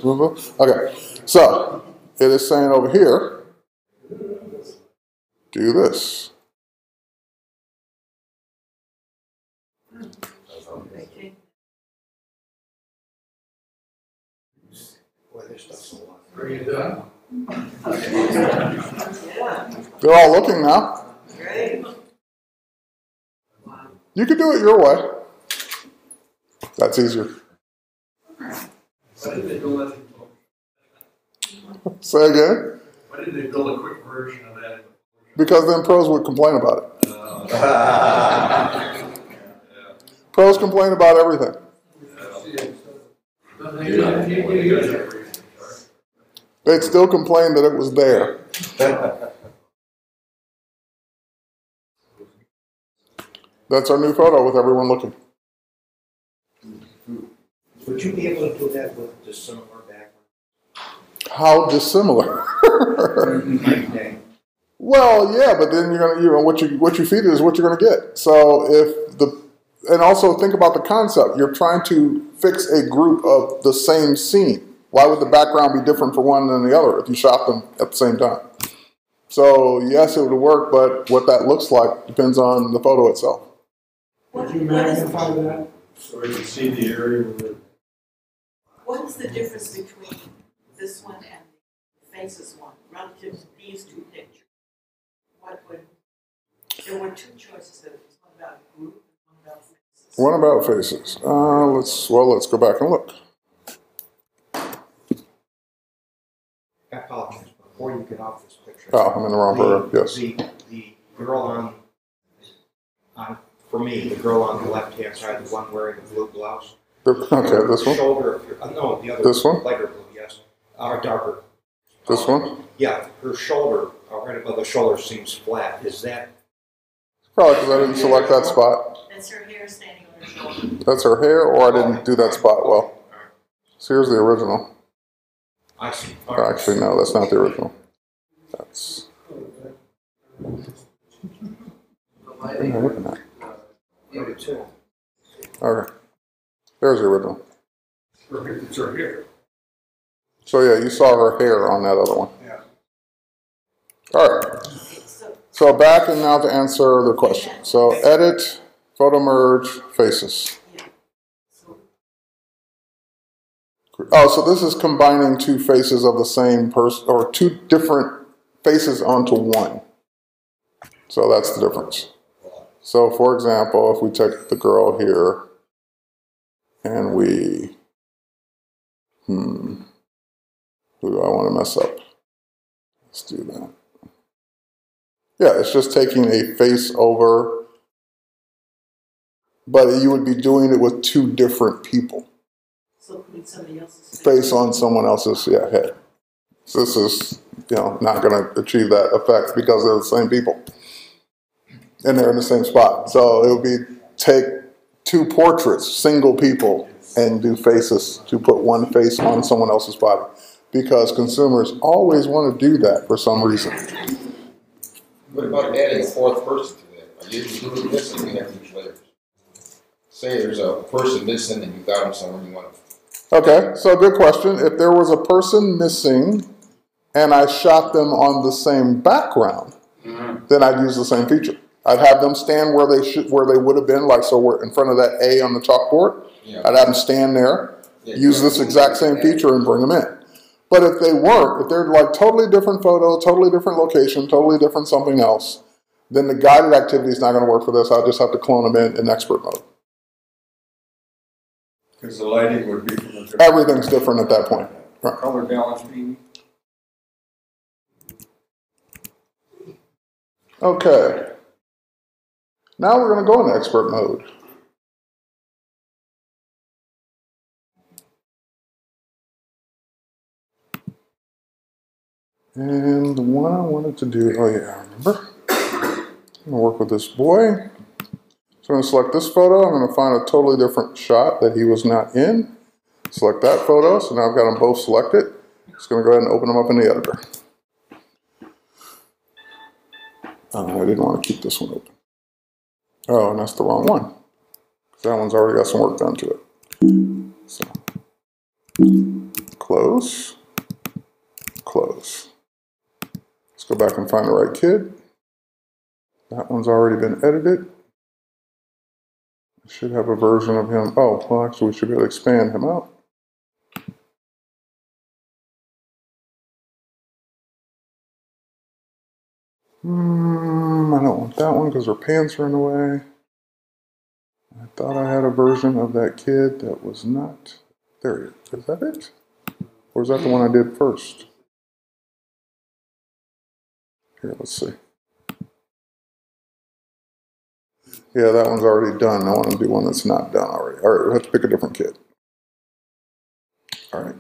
blah, blah. Okay, so it is saying over here, do this. Are you done? They're all looking now. Great. You can do it your way. That's easier. Why did they build that? Say again? Why did they build a quick version of that? Because then pros would complain about it. Pros complain about everything. They'd still complain that it was there. That's our new photo with everyone looking. Would you be able to do that with dissimilar background? How dissimilar? Well, yeah, but then you're gonna, what you feed it is what you're gonna get. So and also think about the concept. You're trying to fix a group of the same scene. Why would the background be different for one than the other if you shot them at the same time? So yes, it would work, but what that looks like depends on the photo itself. Would you magnify that? So you can see the area where the What is the difference between this one and the faces one relative to these 2 pictures? There were 2 choices. There was one about group and one about faces. What about faces? Let's go back and look. I apologize, before you get off this picture. Oh, I'm in the wrong photo, yes. The girl for me, the girl on the left-hand side, the one wearing the blue blouse. Okay, this one? Shoulder, no, the other. This one? Lighter blue, yes. Or darker. This one? Yeah, her shoulder, right above the shoulder seems flat. Is that? Probably because I didn't select that spot. That's her hair standing on her shoulder. That's her hair, or I didn't do that spot well. So here's the original. I see. Actually, no, that's not the original. That's... What am I looking at? Maybe two. Okay. There's the original. Perfect, it's right here. So yeah, you saw her hair on that other one. Yeah. All right. So back and now to answer the question. So edit, photo merge, faces. Oh, so this is combining two faces of the same person, or two different faces onto one. So that's the difference. So for example, if we take the girl here and we, who do I want to mess up? Let's do that. Yeah, it's just taking a face over, but you would be doing it with two different people. So putting somebody else's Face on someone else's head. So this is, not going to achieve that effect because they're the same people. And they're in the same spot. So it would be take two portraits, single people, and do faces to put one face on someone else's body. Because consumers always want to do that for some reason. What about adding a fourth person to that? Are you doing this and we have these layers? Say there's a person missing and you got them somewhere you want to. Okay, so good question. If there was a person missing and I shot them on the same background, then I'd use the same feature. I'd have them stand where they would have been, like so we're in front of that A on the chalkboard. Yeah. I'd have them stand there, use this exact same feature and bring them in. But if they weren't, if they're like totally different photo, totally different location, totally different something else, then the guided activity is not going to work for this. I'll just have to clone them in expert mode. Because the lighting would be from a different. Everything's different at that point. Right. Color balance being. Okay. Now we're going to go into expert mode. And the one I wanted to do, oh yeah, I remember. I'm going to work with this boy. So I'm going to select this photo. I'm going to find a totally different shot that he was not in. Select that photo. So now I've got them both selected. Just going to go ahead and open them up in the editor. Oh, I didn't want to keep this one open. Oh, and that's the wrong one. That one's already got some work done to it. So, close, close. Let's go back and find the right kid. That one's already been edited. I should have a version of him. Oh, well, actually, we should be able to expand him out. I don't want that one because her pants are in the way. I thought I had a version of that kid that was not. There it is. Is that it? Or is that the one I did first? Here, let's see. Yeah, that one's already done. I want to do one that's not done already. All right, we have to pick a different kid. All right.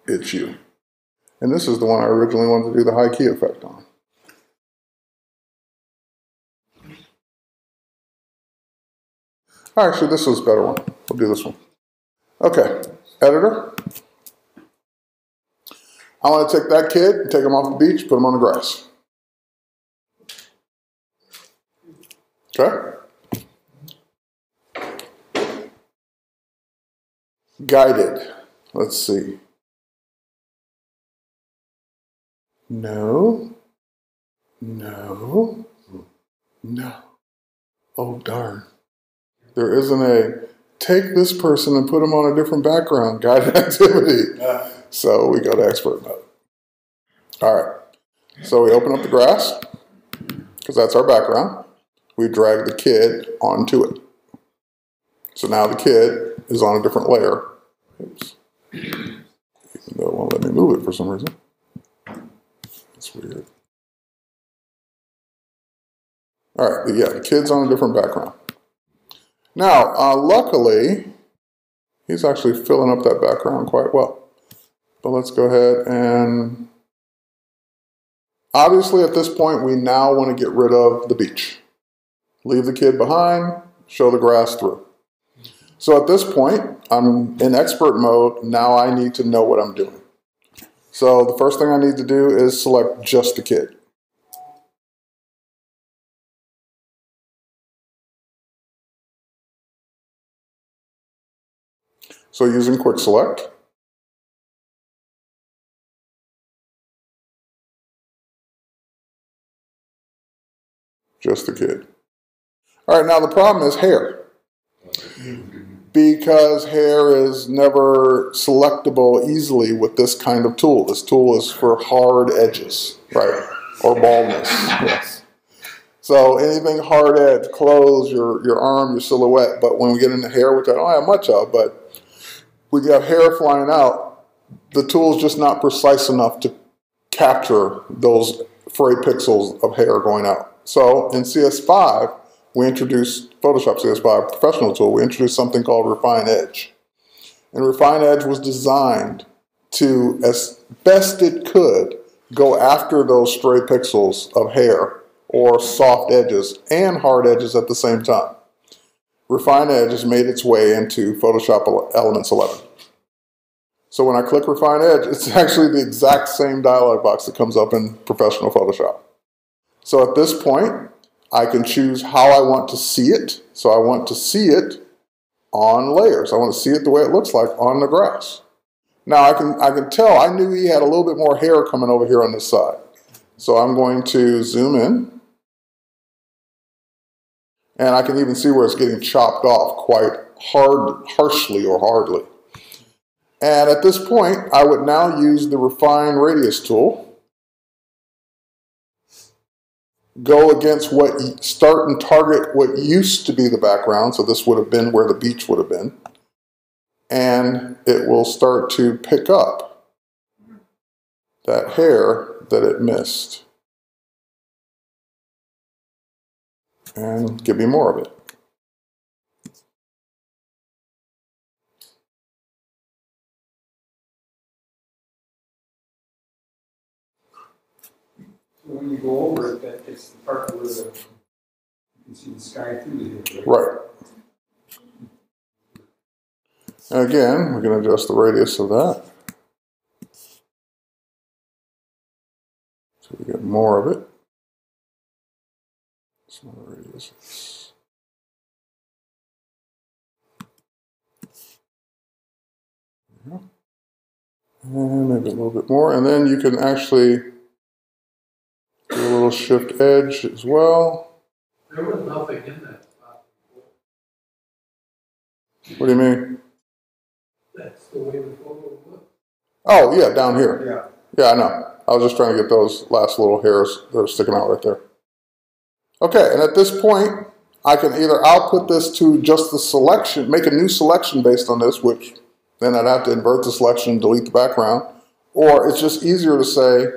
It's you. And this is the one I originally wanted to do the high key effect on. Actually, this was a better one. We'll do this one. Okay, editor. I want to take that kid and take him off the beach, put him on the grass. Okay. Guided. Let's see. No. No. No. Oh, darn. There isn't a take this person and put them on a different background guided activity. So we go to expert mode. All right. So we open up the grass because that's our background. We drag the kid onto it. So now the kid is on a different layer. Oops. Even though it won't let me move it for some reason. That's weird. All right, yeah, the kid's on a different background. Now, luckily, he's actually filling up that background quite well. But let's go ahead and, obviously at this point, we now want to get rid of the beach. Leave the kid behind, show the grass through. So at this point, I'm in expert mode. Now I need to know what I'm doing. So the first thing I need to do is select just the kid. So using Quick Select, just the kid. All right, now the problem is hair. Because hair is never selectable easily with this kind of tool. This tool is for hard edges, right? Or baldness, yes. So anything hard edge, clothes, your arm, your silhouette. But when we get into hair, which I don't have much of, but we got hair flying out, the tool is just not precise enough to capture those fray pixels of hair going out. So in CS5, we introduced Photoshop CS5 professional tool. We introduced something called Refine Edge. And Refine Edge was designed to, as best it could, go after those stray pixels of hair or soft edges and hard edges at the same time. Refine Edge has made its way into Photoshop Elements 11. So when I click Refine Edge, it's actually the exact same dialog box that comes up in Professional Photoshop. So at this point, I can choose how I want to see it. So I want to see it on layers. I want to see it the way it looks like on the grass. Now I can tell, I knew he had a little bit more hair coming over here on this side. So I'm going to zoom in. And I can even see where it's getting chopped off quite harshly or hardly. And at this point, I would now use the Refine Radius tool. Go against start and target what used to be the background. So this would have been where the beach would have been. And it will start to pick up that hair that it missed. And give me more of it. When you go over it, it's the part where you can see the sky through the hill, Right. And again, we're going to adjust the radius of that. So we get more of it. Smaller radius. There we go. And maybe a little bit more. And then you can actually do a little shift edge as well. There was nothing in that spot before. What do you mean? That's the way the photo looked. Oh, yeah, down here. Yeah, I know. I was just trying to get those last little hairs that are sticking out right there. Okay, and at this point, I can either output this to just the selection, make a new selection based on this, which then I'd have to invert the selection and delete the background, or it's just easier to say,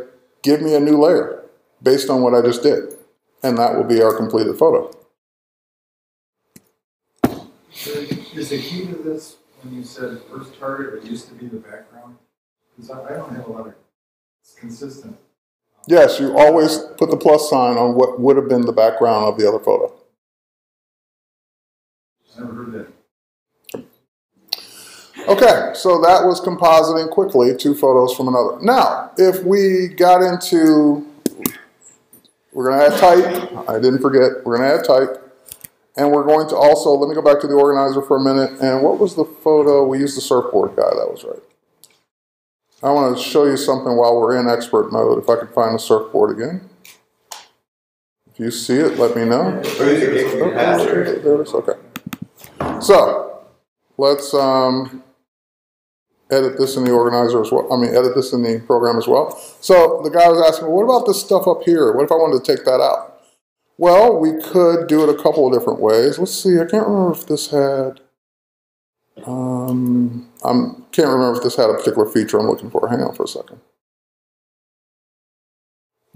give me a new layer based on what I just did, and that will be our completed photo. Is the key to this when you said first target, it used to be the background? Because I don't have a lot of, it's consistent. Yes, you always put the plus sign on what would have been the background of the other photo. Never heard that. Okay, so that was compositing quickly two photos from another. Now, if we got into, we're going to add type. I didn't forget, we're going to add type. And we're going to also, let me go back to the organizer for a minute. And what was the photo? We used the surfboard guy, that was right. I want to show you something while we're in expert mode, if I can find the surfboard again. If you see it, let me know. There it is, okay. So, let's edit this in the organizer as well. I mean, edit this in the program as well. So, the guy was asking, well, what about this stuff up here? What if I wanted to take that out? Well, we could do it a couple of different ways. Let's see, I can't remember if this had, I can't remember if this had a particular feature I'm looking for. Hang on for a second.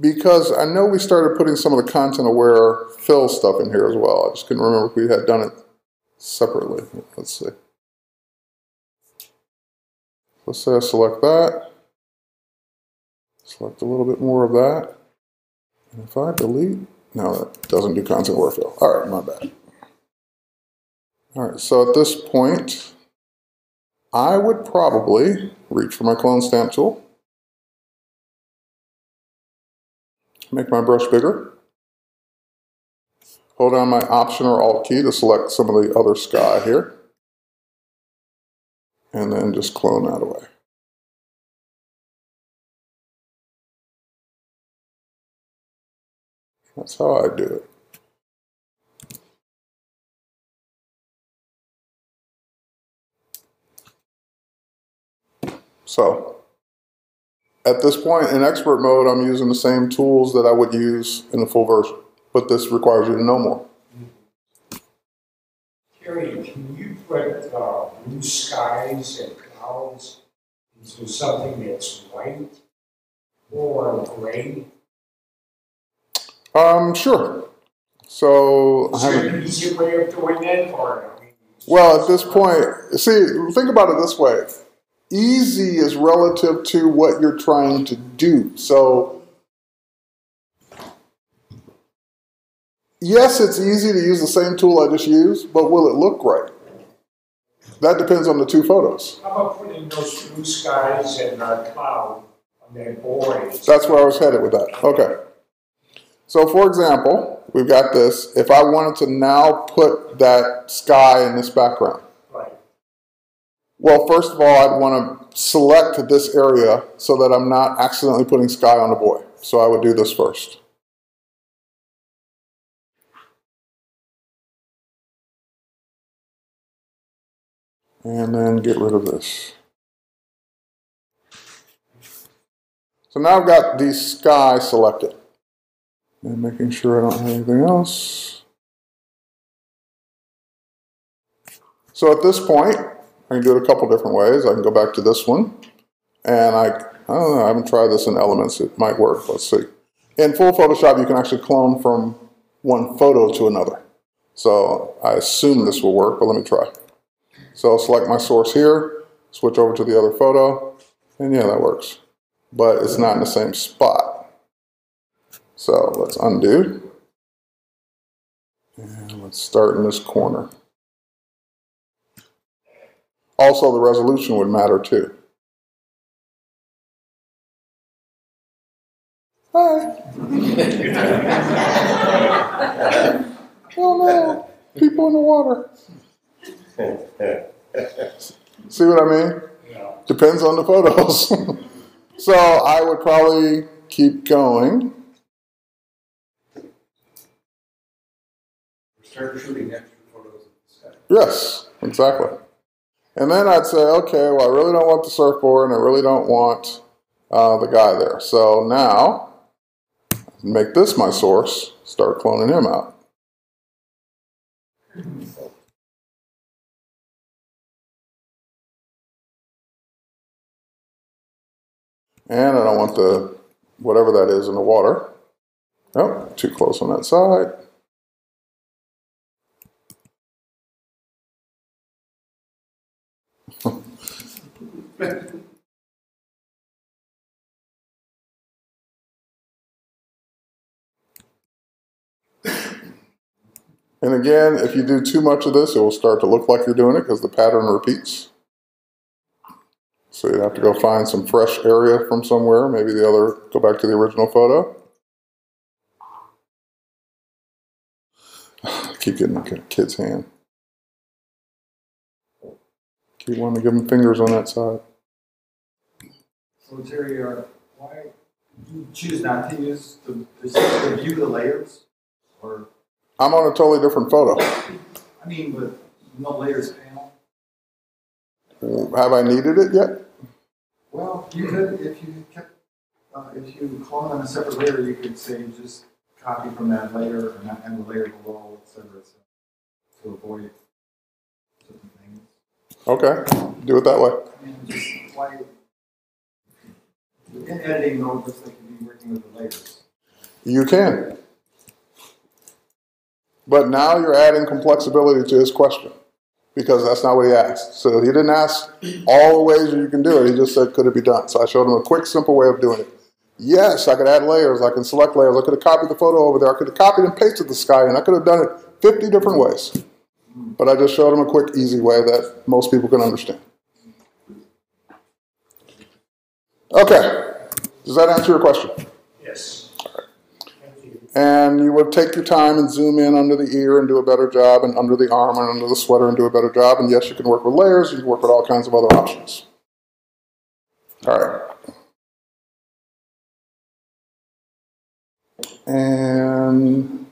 Because I know we started putting some of the content-aware fill stuff in here as well. I just couldn't remember if we had done it separately. Let's see. Let's say I select that. Select a little bit more of that. And if I delete, no, that doesn't do content-aware fill. All right, my bad. All right, so at this point, I would probably reach for my clone stamp tool, make my brush bigger, hold down my Option or Alt key to select some of the other sky here, and then just clone that away. That's how I do it. So, at this point in expert mode, I'm using the same tools that I would use in the full version, but this requires you to know more. Terry, can you put blue skies and clouds into something that's white or gray? Sure. So, is there an easier way of doing that, or? Well, at this point, see, think about it this way. Easy is relative to what you're trying to do. So, yes, it's easy to use the same tool I just used, but will it look right? That depends on the two photos. How about putting those blue skies and cloud on that board? That's where I was headed with that. Okay. So, for example, we've got this. If I wanted to now put that sky in this background. Right. Well, first of all, I'd want to select this area so that I'm not accidentally putting sky on the boy. So I would do this first. And then get rid of this. So now I've got the sky selected. And making sure I don't have anything else. So at this point, I can do it a couple different ways. I can go back to this one. And I don't know, I haven't tried this in Elements. It might work. Let's see. In full Photoshop, you can actually clone from one photo to another. So I assume this will work, but let me try. So I'll select my source here, switch over to the other photo, and yeah, that works. But it's not in the same spot. So let's undo. And let's start in this corner. Also, the resolution would matter too. Hi. Oh no, people in the water. See what I mean? Yeah. Depends on the photos. So I would probably keep going. Start shooting extra photos of the sky. Yes, exactly. And then I'd say, okay, well, I really don't want the surfboard and I really don't want the guy there. So now, make this my source, start cloning him out. And I don't want the, whatever that is in the water. Nope, too close on that side. And again, if you do too much of this, it will start to look like you're doing it because the pattern repeats. So you'd have to go find some fresh area from somewhere, maybe the other, go back to the original photo. Keep getting the kid's hand. Keep wanting to give him fingers on that side. So Terry, why do you choose not to use the view the layers? Or I'm on a totally different photo. I mean, with no layers panel. Have I needed it yet? Well, you could, if you kept, if you clone on a separate layer, you could say just copy from that layer or not, and the layer below, etc., to avoid certain things. Okay, do it that way. I mean, just why? In editing mode, looks like you'd be working with the layers. You can. But now you're adding complexity to his question because that's not what he asked. So he didn't ask all the ways you can do it. He just said, could it be done? So I showed him a quick, simple way of doing it. Yes, I could add layers. I can select layers. I could have copied the photo over there. I could have copied and pasted the sky, and I could have done it 50 different ways. But I just showed him a quick, easy way that most people can understand. Okay. Does that answer your question? Yes. Thank you. And you would take your time and zoom in under the ear and do a better job, and under the arm and under the sweater and do a better job. And yes, you can work with layers, you can work with all kinds of other options. All right. And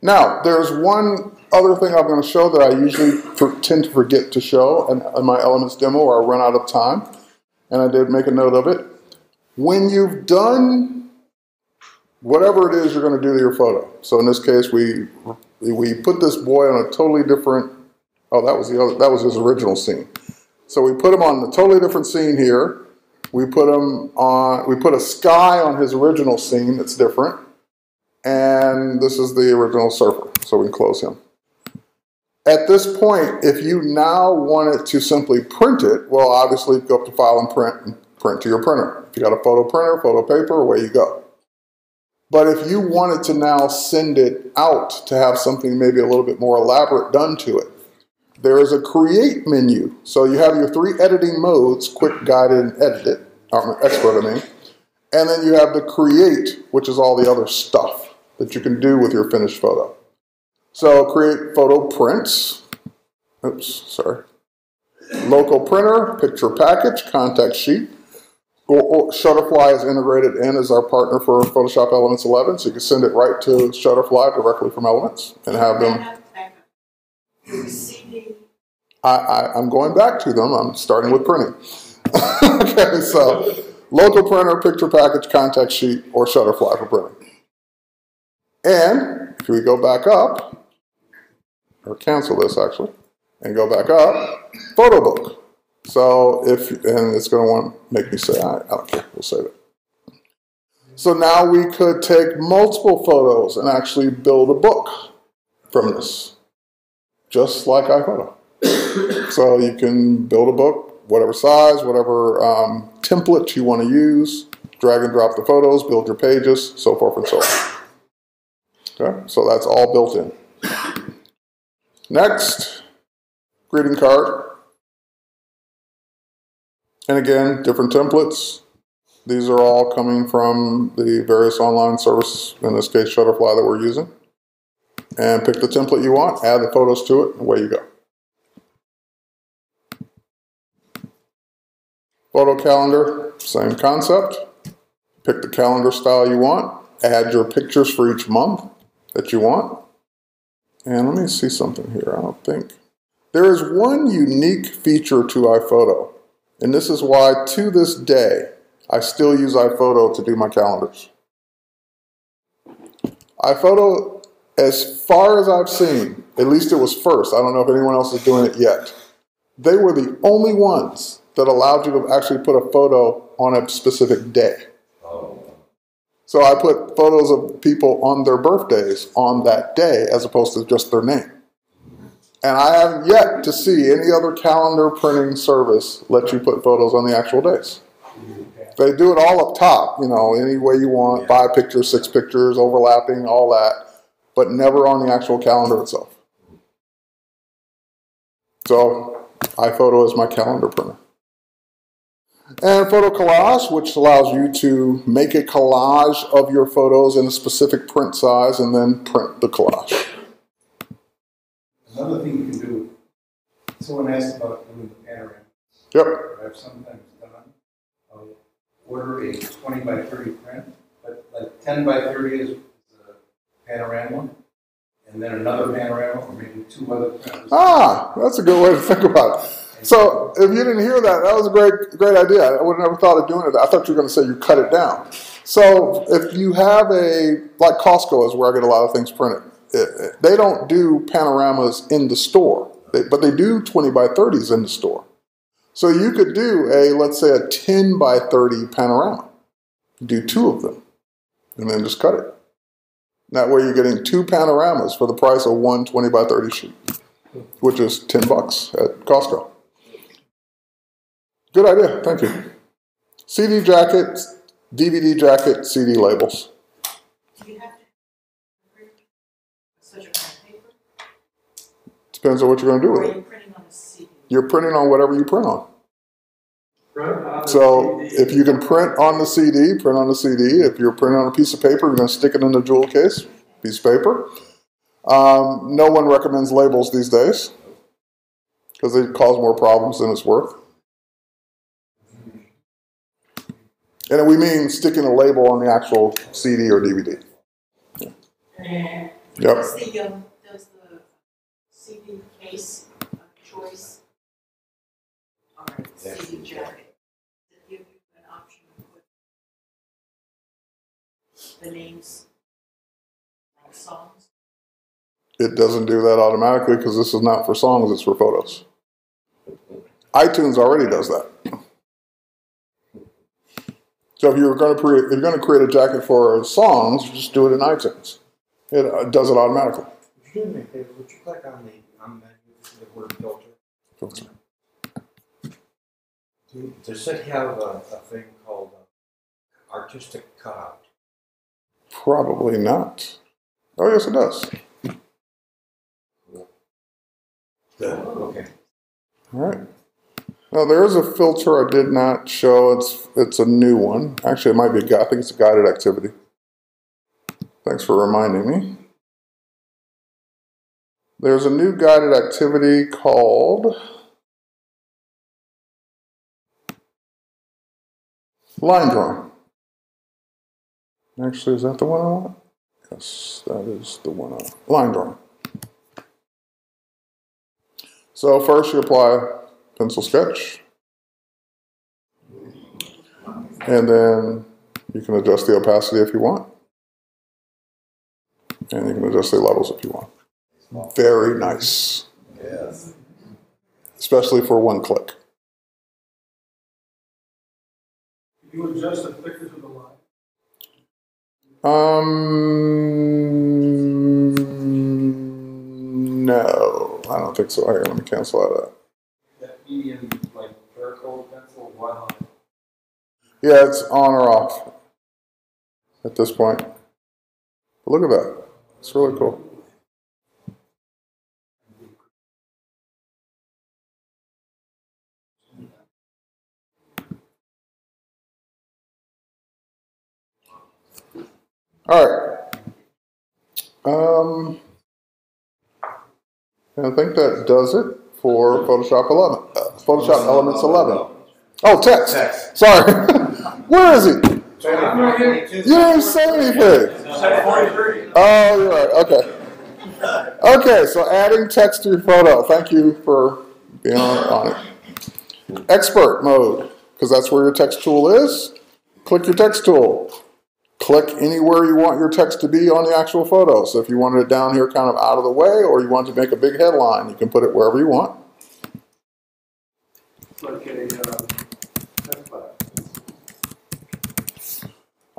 now, there's one other thing I'm going to show that I usually tend to forget to show in my Elements demo, or I run out of time, and I did make a note of it. When you've done whatever it is you're going to do to your photo, so in this case, we put this boy on a totally different, oh, that was his original scene. So we put him on a totally different scene here. We put a sky on his original scene that's different. And this is the original surfer, so we can close him. At this point, if you now wanted to simply print it, well, obviously go up to File and print to your printer. If you got a photo printer, photo paper, away you go. But if you wanted to now send it out to have something maybe a little bit more elaborate done to it, there is a Create menu. So you have your 3 editing modes, Quick, Guided, and Edit, Expert, I mean. And then you have the Create, which is all the other stuff that you can do with your finished photo. So create photo prints. Oops, sorry. Local printer, picture package, contact sheet. Shutterfly is integrated in as our partner for Photoshop Elements 11, so you can send it right to Shutterfly directly from Elements and have them. I'm going back to them. I'm starting with printing. Okay, so local printer, picture package, contact sheet, or Shutterfly for printing. And if we go back up, or cancel this actually, and go back up, photo book. So and it's going to want to make me say, I don't care, we'll save it. So now we could take multiple photos and actually build a book from this, just like iPhoto. So you can build a book, whatever size, whatever template you want to use, drag and drop the photos, build your pages, so forth and so on. Okay, so that's all built in. Next, greeting card. And again, different templates. These are all coming from the various online services, in this case Shutterfly, that we're using. And pick the template you want, add the photos to it, and away you go. Photo calendar, same concept. Pick the calendar style you want, add your pictures for each month that you want. And let me see something here, I don't think. There is one unique feature to iPhoto, and this is why to this day I still use iPhoto to do my calendars. iPhoto, as far as I've seen, at least it was first, I don't know if anyone else is doing it yet, they were the only ones that allowed you to actually put a photo on a specific day. So I put photos of people on their birthdays on that day as opposed to just their name. And I haven't yet to see any other calendar printing service let you put photos on the actual days. They do it all up top, you know, any way you want, 5 pictures, 6 pictures, overlapping, all that, but never on the actual calendar itself. So iPhoto is my calendar printer. And Photo Collage, which allows you to make a collage of your photos in a specific print size and then print the collage. Another thing you can do, someone asked about doing the panorama. Yep. I've sometimes done, I'll order a 20 by 30 print, but like 10 by 30 is a panorama, and then another panorama, or maybe 2 other prints. Ah, that's a good way to think about it. So if you didn't hear that, that was a great idea. I would have never thought of doing it. I thought you were going to say you cut it down. So if you have like Costco is where I get a lot of things printed. They don't do panoramas in the store, but they do 20 by 30s in the store. So you could do let's say a 10 by 30 panorama. Do 2 of them and then just cut it. That way you're getting 2 panoramas for the price of one 20 by 30 sheet, which is $10 at Costco. Good idea, thank you. CD jacket, DVD jacket, CD labels. Do you have to print such a kind of paper? Depends on what you're going to do Or with are you it. printing on a CD? You're printing on whatever you print on. Right, So if you can print on the CD, print on the CD. If you're printing on a piece of paper, you're going to stick it in the jewel case, piece of paper. No one recommends labels these days because they cause more problems than it's worth. And we mean sticking a label on the actual CD or DVD. Yep. Does the CD case choice or CD jacket, does it give you an option to put the names like songs? It doesn't do that automatically because this is not for songs, it's for photos. iTunes already does that. So if you're going to create a jacket for songs, just do it in iTunes. It does it automatically. Would you do me a favor? Would you click on the word filter? Filter. Does it have a thing called artistic cutout? Probably not. Oh, yes, it does. Good. Okay. All right. Now there is a filter I did not show. It's a new one. Actually, it might be. I think it's a guided activity. Thanks for reminding me. There's a new guided activity called line drawing. Actually, is that the one I want? Yes, that is the one I want. Line drawing. So first you apply pencil sketch. And then you can adjust the opacity if you want. And you can adjust the levels if you want. Very nice. Yes. Especially for one click. Can you adjust the thickness of the line? No, I don't think so. Here, let me cancel out of that. That medium, like charcoal pencil, one on. Yeah, it's on or off at this point. But look at that. It's really cool. All right. I think that does it for Photoshop 11. Photoshop Elements 11. Oh, text. Sorry. Where is he? You didn't say anything. Oh, you're right. Okay. Okay, so adding text to your photo. Thank you for being on it. Expert mode, because that's where your text tool is. Click your text tool. Click anywhere you want your text to be on the actual photo. So if you wanted it down here kind of out of the way, or you want to make a big headline, you can put it wherever you want. Like a text box.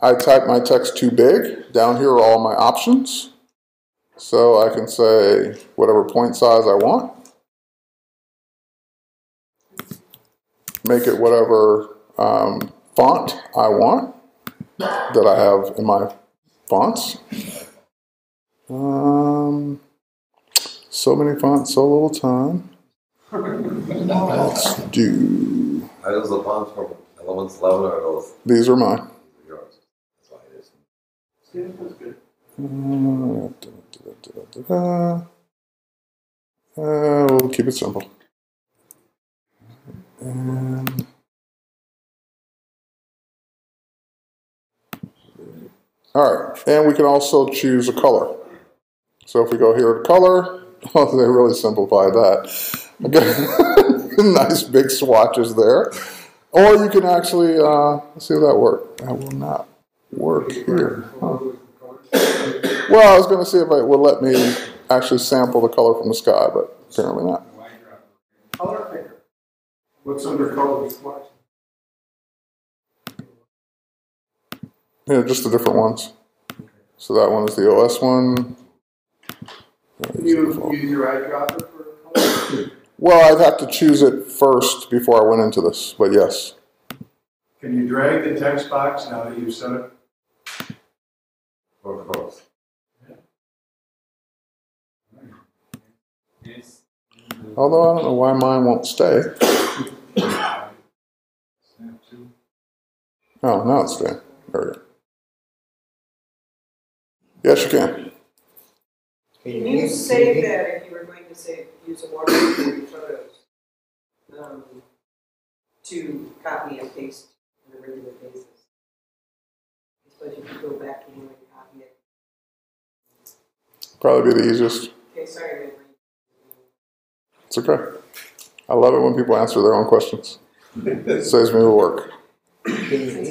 I type my text too big. Down here are all my options. So I can say whatever point size I want. Make it whatever font I want that I have in my fonts. So many fonts, so little time. Let's do. Are those the fonts from Elements 11 or those? These are mine. Yours. That's why it is. See, that's good. We'll keep it simple. And all right, and we can also choose a color. So if we go here to color, oh, they really simplified that. Okay. Nice big swatches there. Or you can actually, let's see if that works. That will not work here. Huh. Well, I was going to see if it would let me actually sample the color from the sky, but apparently not. Color picker. What's under color swatch? Yeah, just the different ones. So that one is the OS one. Can you use your eyedropper for color? Well, I'd have to choose it first before I went into this, but yes. Can you drag the text box now that you've set it? Or close. Although I don't know why mine won't stay. Snap to Oh, now it's staying. There we go. Yes, you can. Can you save that if you were going to say, use a watermark for your photos, to copy and paste on a regular basis? I suppose you could go back in and copy it. Probably be the easiest. Okay, sorry. It's okay. I love it when people answer their own questions. It saves me the work.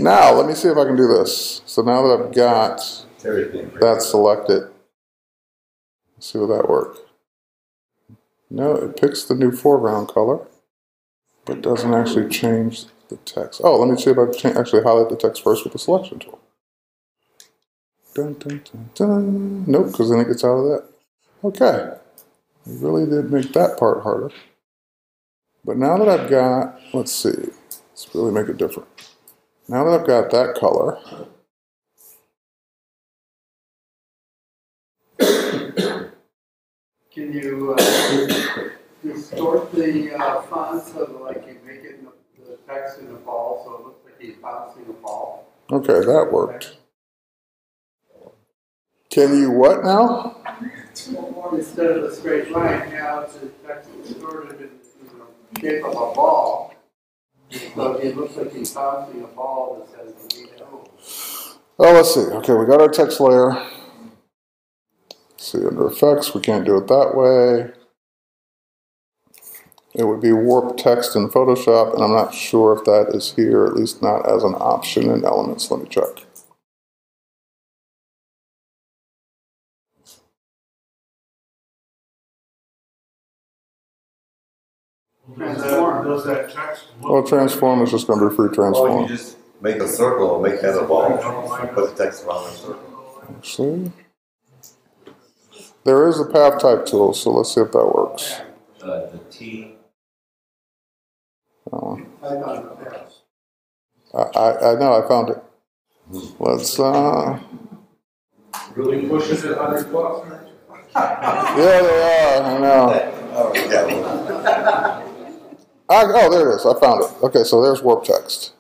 Now, let me see if I can do this. So now that I've got that selected, let's see will that work. No, it picks the new foreground color, but doesn't actually change the text. Oh, let me see if I can actually highlight the text first with the selection tool. Dun, dun, dun, dun. Nope, because then it gets out of that. Okay, it really did make that part harder. But now that I've got, let's see, let's really make it different. Now that I've got that color, Can you distort the font so that like you make it the text in a ball so it looks like he's bouncing a ball? okay, that worked. Can you what now? Instead of a straight line, have the text distorted in the shape of a ball. So it looks like he's bouncing a ball that says veto. Oh, let's see. Okay, we got our text layer. Let's see, under effects, we can't do it that way. It would be warp text in Photoshop, and I'm not sure if that is here, at least not as an option in Elements. Let me check. Does that text look? Well, transform is just going to be free Or transform. you just make a circle and make that a ball. Put the text around the circle. Actually, there is a path type tool, so let's see if that works. The T. I know, I found it. Let's, Really pushes it 100 bucks. yeah, they are, I know. Oh, there it is, I found it. Okay, so there's warp text.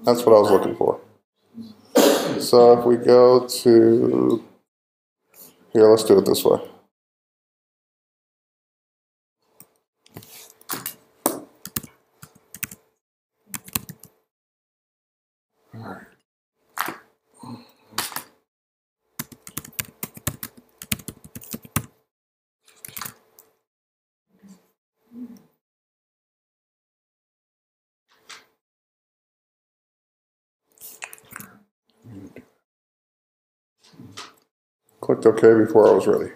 That's what I was looking for. So if we go to, here, let's do it this way. All right. Clicked OK before I was ready.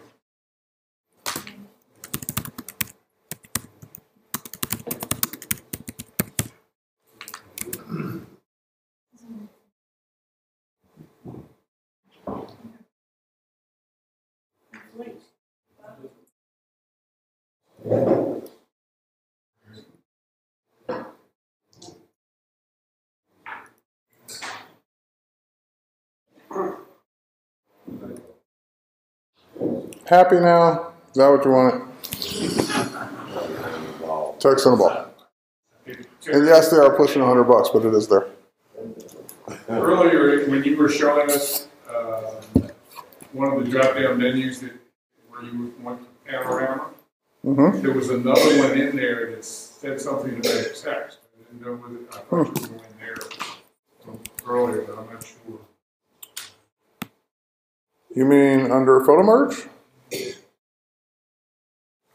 Happy now? Is that what you wanted? Text on the ball. And yes, they are pushing 100 bucks, but it is there. Earlier, when you were showing us one of the drop-down menus where you went to Panorama, there was another one in there that said something about text. I didn't know whether I thought you were going there earlier, but I'm not sure. You mean under Photomerge?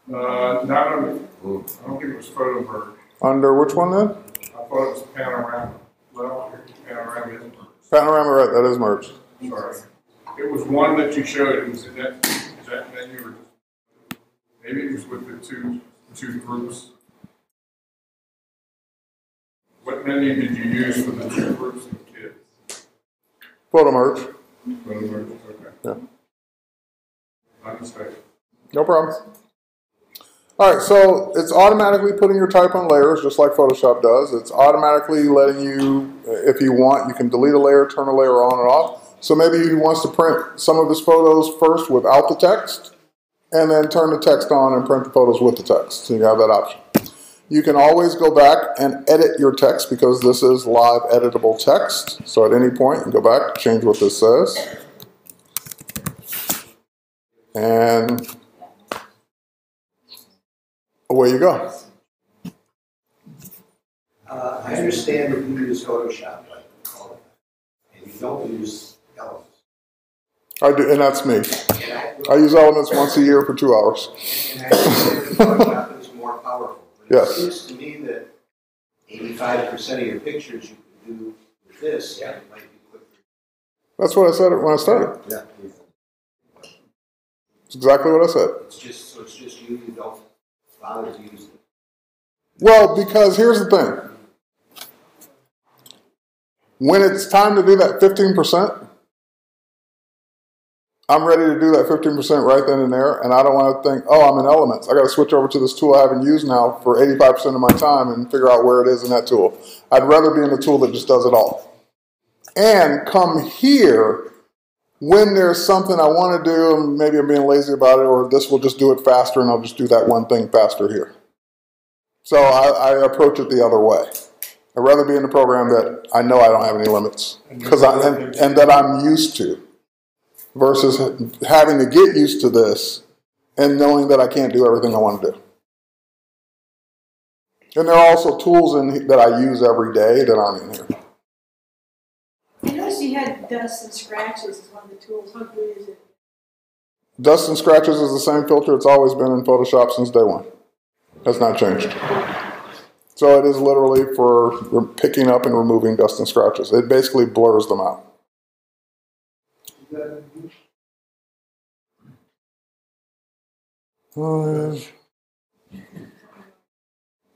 Not under, I don't think it was Photomerge. Under which one then? I thought it was Panorama. Well, Panorama isn't merged. Panorama, right, that is merged. Sorry. It was one that you showed, it was in that menu, or maybe it was with the two groups. What menu did you use for the two groups of kids? Photomerge. Photomerge, okay. Yeah. My mistake. No problem. All right, so it's automatically putting your type on layers, just like Photoshop does. It's automatically letting you, if you want, you can delete a layer, turn a layer on and off. So maybe he wants to print some of his photos first without the text, and then turn the text on and print the photos with the text. So you have that option. You can always go back and edit your text because this is live editable text. So at any point, you go back, change what this says. And away you go. I understand that you use Photoshop, like all of that, and you don't use Elements. I do, and that's me. I use Elements once a year for 2 hours. And I understand that Photoshop is more powerful. But Yes. It seems to me that 85% of your pictures you can do with this, yeah, it might be quicker. That's what I said when I started. Yeah. It's exactly what I said. It's just you don't bother to use it. Well, because here's the thing. When it's time to do that 15%, I'm ready to do that 15% right then and there, and I don't want to think, oh, I'm in Elements. I got to switch over to this tool I haven't used now for 85% of my time and figure out where it is in that tool. I'd rather be in the tool that just does it all. And come here when there's something I want to do, and maybe I'm being lazy about it, or this will just do it faster, and I'll just do that one thing faster here. So I approach it the other way. I'd rather be in a program that I know I don't have any limits, and that I'm used to, versus having to get used to this and knowing that I can't do everything I want to do. And there are also tools that I use every day that aren't in here. I noticed you had dust and scratches as one of the tools. How good is it? Dust and scratches is the same filter it's always been in Photoshop since day one. Has not changed. So it is literally for picking up and removing dust and scratches. It basically blurs them out.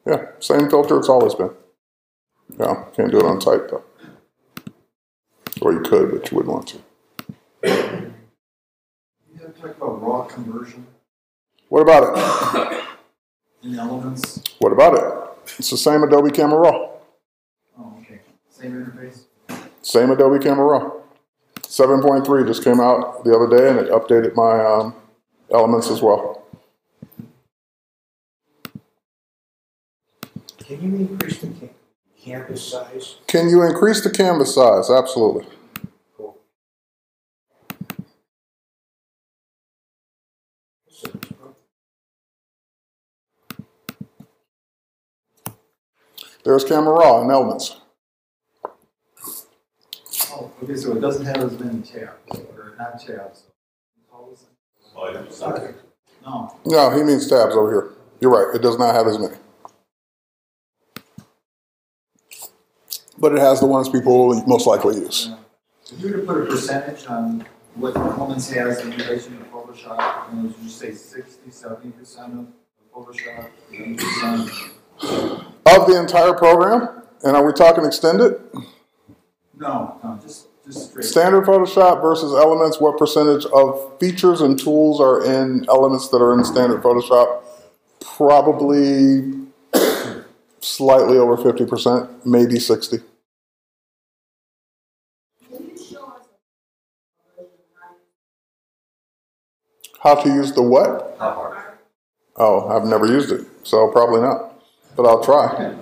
Yeah, same filter it's always been. Yeah, can't do it on tight though. Or you could, but you wouldn't want to. You have to talk about raw conversion What about it? in Elements. What about it? It's the same Adobe Camera Raw. Oh, okay. Same interface. Same Adobe Camera Raw. 7.3 just came out the other day, and it updated my Elements as well. Can you increase the canvas size? Can you increase the canvas size? Absolutely. Cool. There's Camera Raw in Elements. Oh, okay, so it doesn't have as many tabs, or not tabs. No. No, he means tabs over here. You're right, it does not have as many. But it has the ones people will most likely use. If you were to put a percentage on what Elements has in relation to Photoshop, would you say 60, 70% of Photoshop, 80%? Of the entire program? And are we talking extended? No, just straight. Standard Photoshop versus Elements, what percentage of features and tools are in Elements that are in standard Photoshop? Probably slightly over 50%, maybe 60. How to use the what? Oh, I've never used it, so probably not. But I'll try.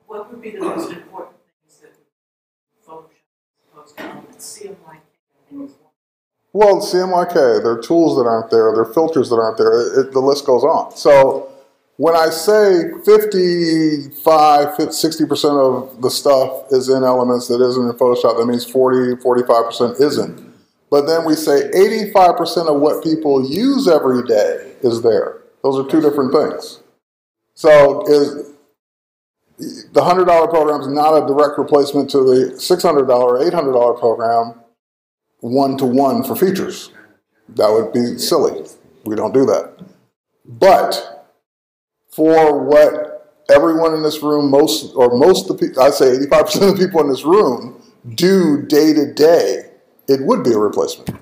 What would be the most important things that Photoshop is supposed to Elements? CMYK. Well, CMYK, there are tools that aren't there, there are filters that aren't there, the list goes on. So when I say 60% of the stuff is in Elements that isn't in Photoshop, that means 45% isn't. But then we say 85% of what people use every day is there. Those are two different things. So the $100 program is not a direct replacement to the $600 or $800 program one-to-one for features. That would be silly. We don't do that. But for what everyone in this room, most of the people, I'd say 85% of the people in this room do day to day, it would be a replacement.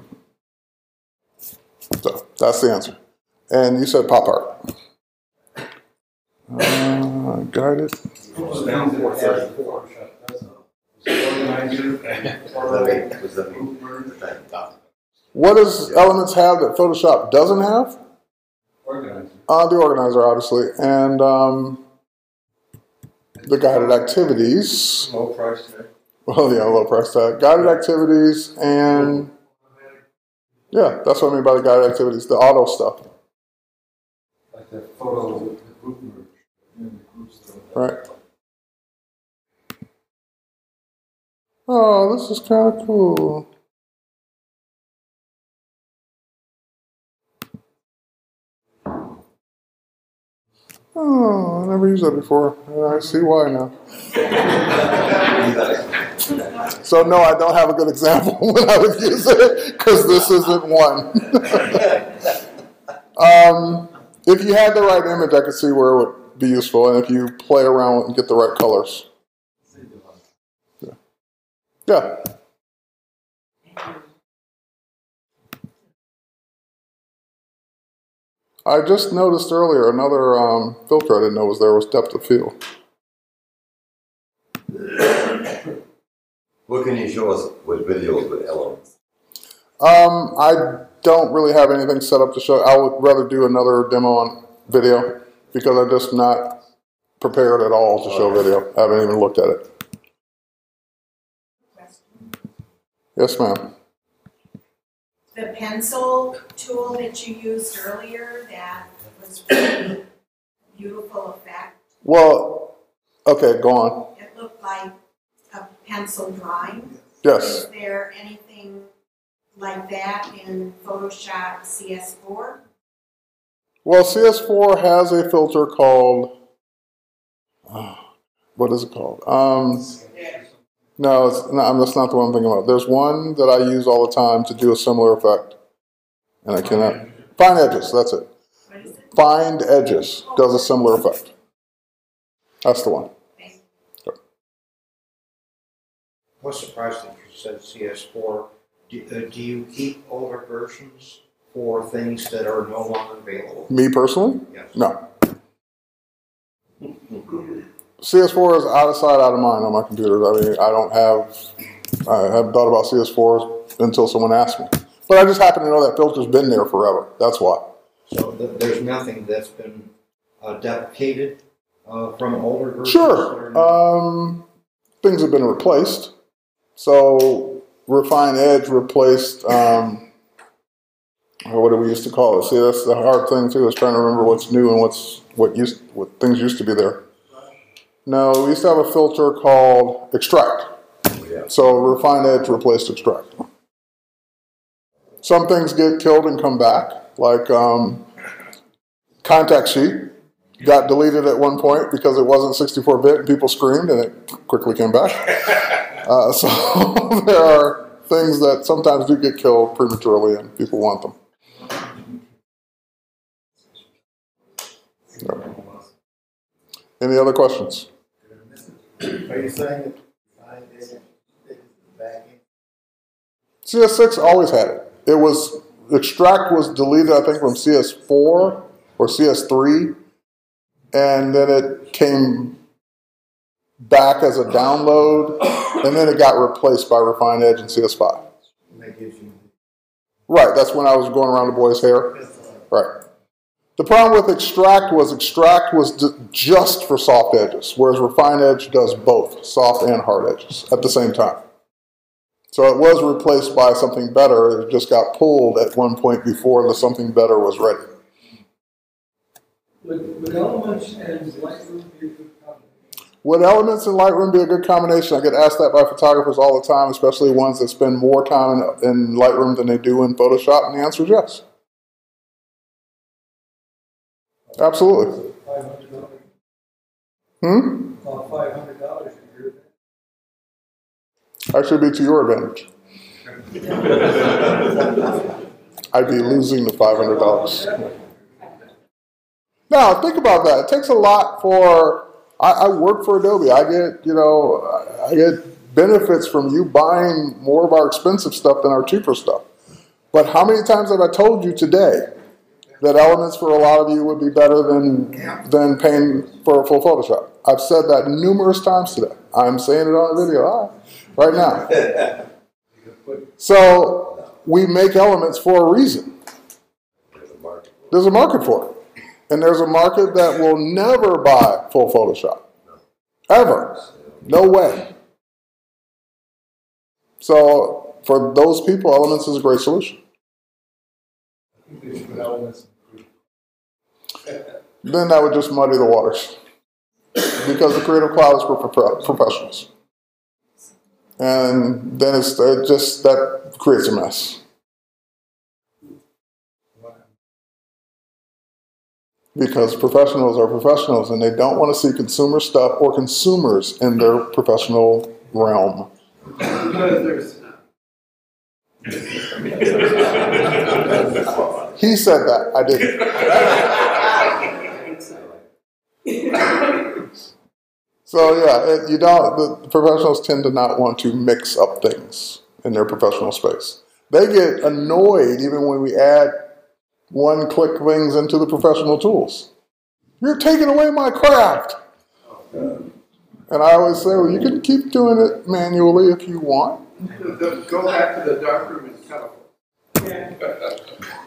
So that's the answer. And you said pop art. Got it. What does Elements have that Photoshop doesn't have? Organizer. The organizer, obviously, and the guided activities. Low price tag. Well, yeah, low price tag. Guided activities, and yeah, that's what I mean by the guided activities, the auto stuff. Like the photo, the group merge, and the group stuff. Right. Oh, this is kind of cool. Oh, I never used that before. I see why now. So no, I don't have a good example when I would use it, because this isn't one. If you had the right image, I could see where it would be useful, and if you play around and get the right colors. Yeah. Yeah. I just noticed earlier another filter I didn't know was there was depth of field. What can you show us with videos with elements? I don't really have anything set up to show. I would rather do another demo on video because I'm just not prepared at all to show video. I haven't even looked at it. Yes, ma'am. The pencil tool that you used earlier, that was really beautiful effect. Well, okay, go on. It looked like a pencil drawing. Yes. Is there anything like that in Photoshop CS4? Well, CS4 has a filter called, what is it called? No, that's not the one I'm thinking about. There's one that I use all the time to do a similar effect. And I cannot, Find Edges, that's it. What is it? Find Edges does a similar effect. That's the one. I was surprised that you said CS4. Do you keep older versions for things that are no longer available? Me personally? Yes. No. CS4 is out of sight, out of mind on my computers. I mean, I haven't thought about CS4 until someone asked me. But I just happen to know that filter's been there forever. That's why. So there's nothing that's been deprecated from older versions? Sure. Things have been replaced. So Refine Edge replaced, what do we used to call it? See, that's the hard thing too, is trying to remember what's new and what things used to be there. No, we used to have a filter called Extract. So Refine Edge replaced Extract. Some things get killed and come back, like Contact Sheet got deleted at one point because it wasn't 64-bit and people screamed and it quickly came back. So there are things that sometimes do get killed prematurely and people want them. No. Any other questions? Are you saying that Find Edge is the back end? CS6 always had it. It was, Extract was deleted, I think, from CS4 or CS3, and then it came back as a download, and then it got replaced by Refine Edge in CS5. Right, that's when I was going around the boy's hair. Right. The problem with Extract was just for soft edges, whereas Refine Edge does both soft and hard edges at the same time. So it was replaced by something better. It just got pulled at one point before the something better was ready. Would Elements and Lightroom be a good combination? Would Elements and Lightroom be a good combination? I get asked that by photographers all the time, especially ones that spend more time in Lightroom than they do in Photoshop, and the answer is yes. Absolutely. $500. About $500 a year. That should be to your advantage. I'd be losing the $500. Now, think about that. It takes a lot for, I work for Adobe. I get benefits from you buying more of our expensive stuff than our cheaper stuff. But how many times have I told you today that Elements for a lot of you would be better than paying for a full Photoshop? I've said that numerous times today. I'm saying it on the video right now. So we make Elements for a reason. There's a market for it. And there's a market that will never buy full Photoshop. Ever. No way. So for those people, Elements is a great solution. Then that would just muddy the waters. Because the Creative Cloud is for professionals. And then that creates a mess. Because professionals are professionals and they don't want to see consumer stuff or consumers in their professional realm. He said that, I didn't. So yeah, the professionals tend to not want to mix up things in their professional space. They get annoyed even when we add one-click things into the professional tools. You're taking away my craft. And I always say, well, you can keep doing it manually if you want. Go back to the darkroom and tell.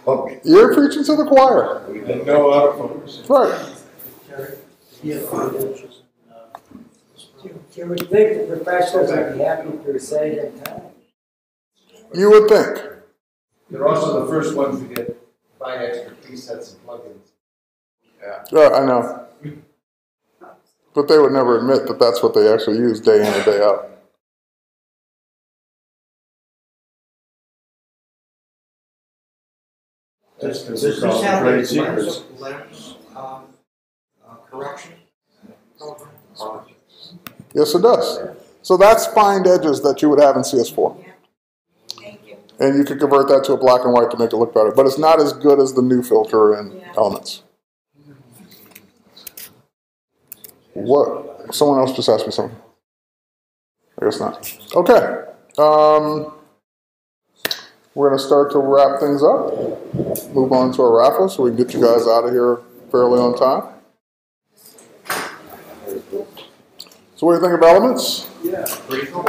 Okay. You're preaching to the choir. No autofocus. Right. You would think the professionals would be happy to save their time. You would think. They're also the first ones to get buy extra presets and plugins. Yeah, I know. But they would never admit that that's what they actually use day in and day out. Does this have a lens correction program? Yes, it does. So that's find edges that you would have in CS4. And you could convert that to a black and white to make it look better. But it's not as good as the new filter in Elements. What? Someone else just asked me something. I guess not. Okay. We're going to start to wrap things up. Move on to our raffle so we can get you guys out of here fairly on time. So what do you think of Elements? Yeah, pretty cool.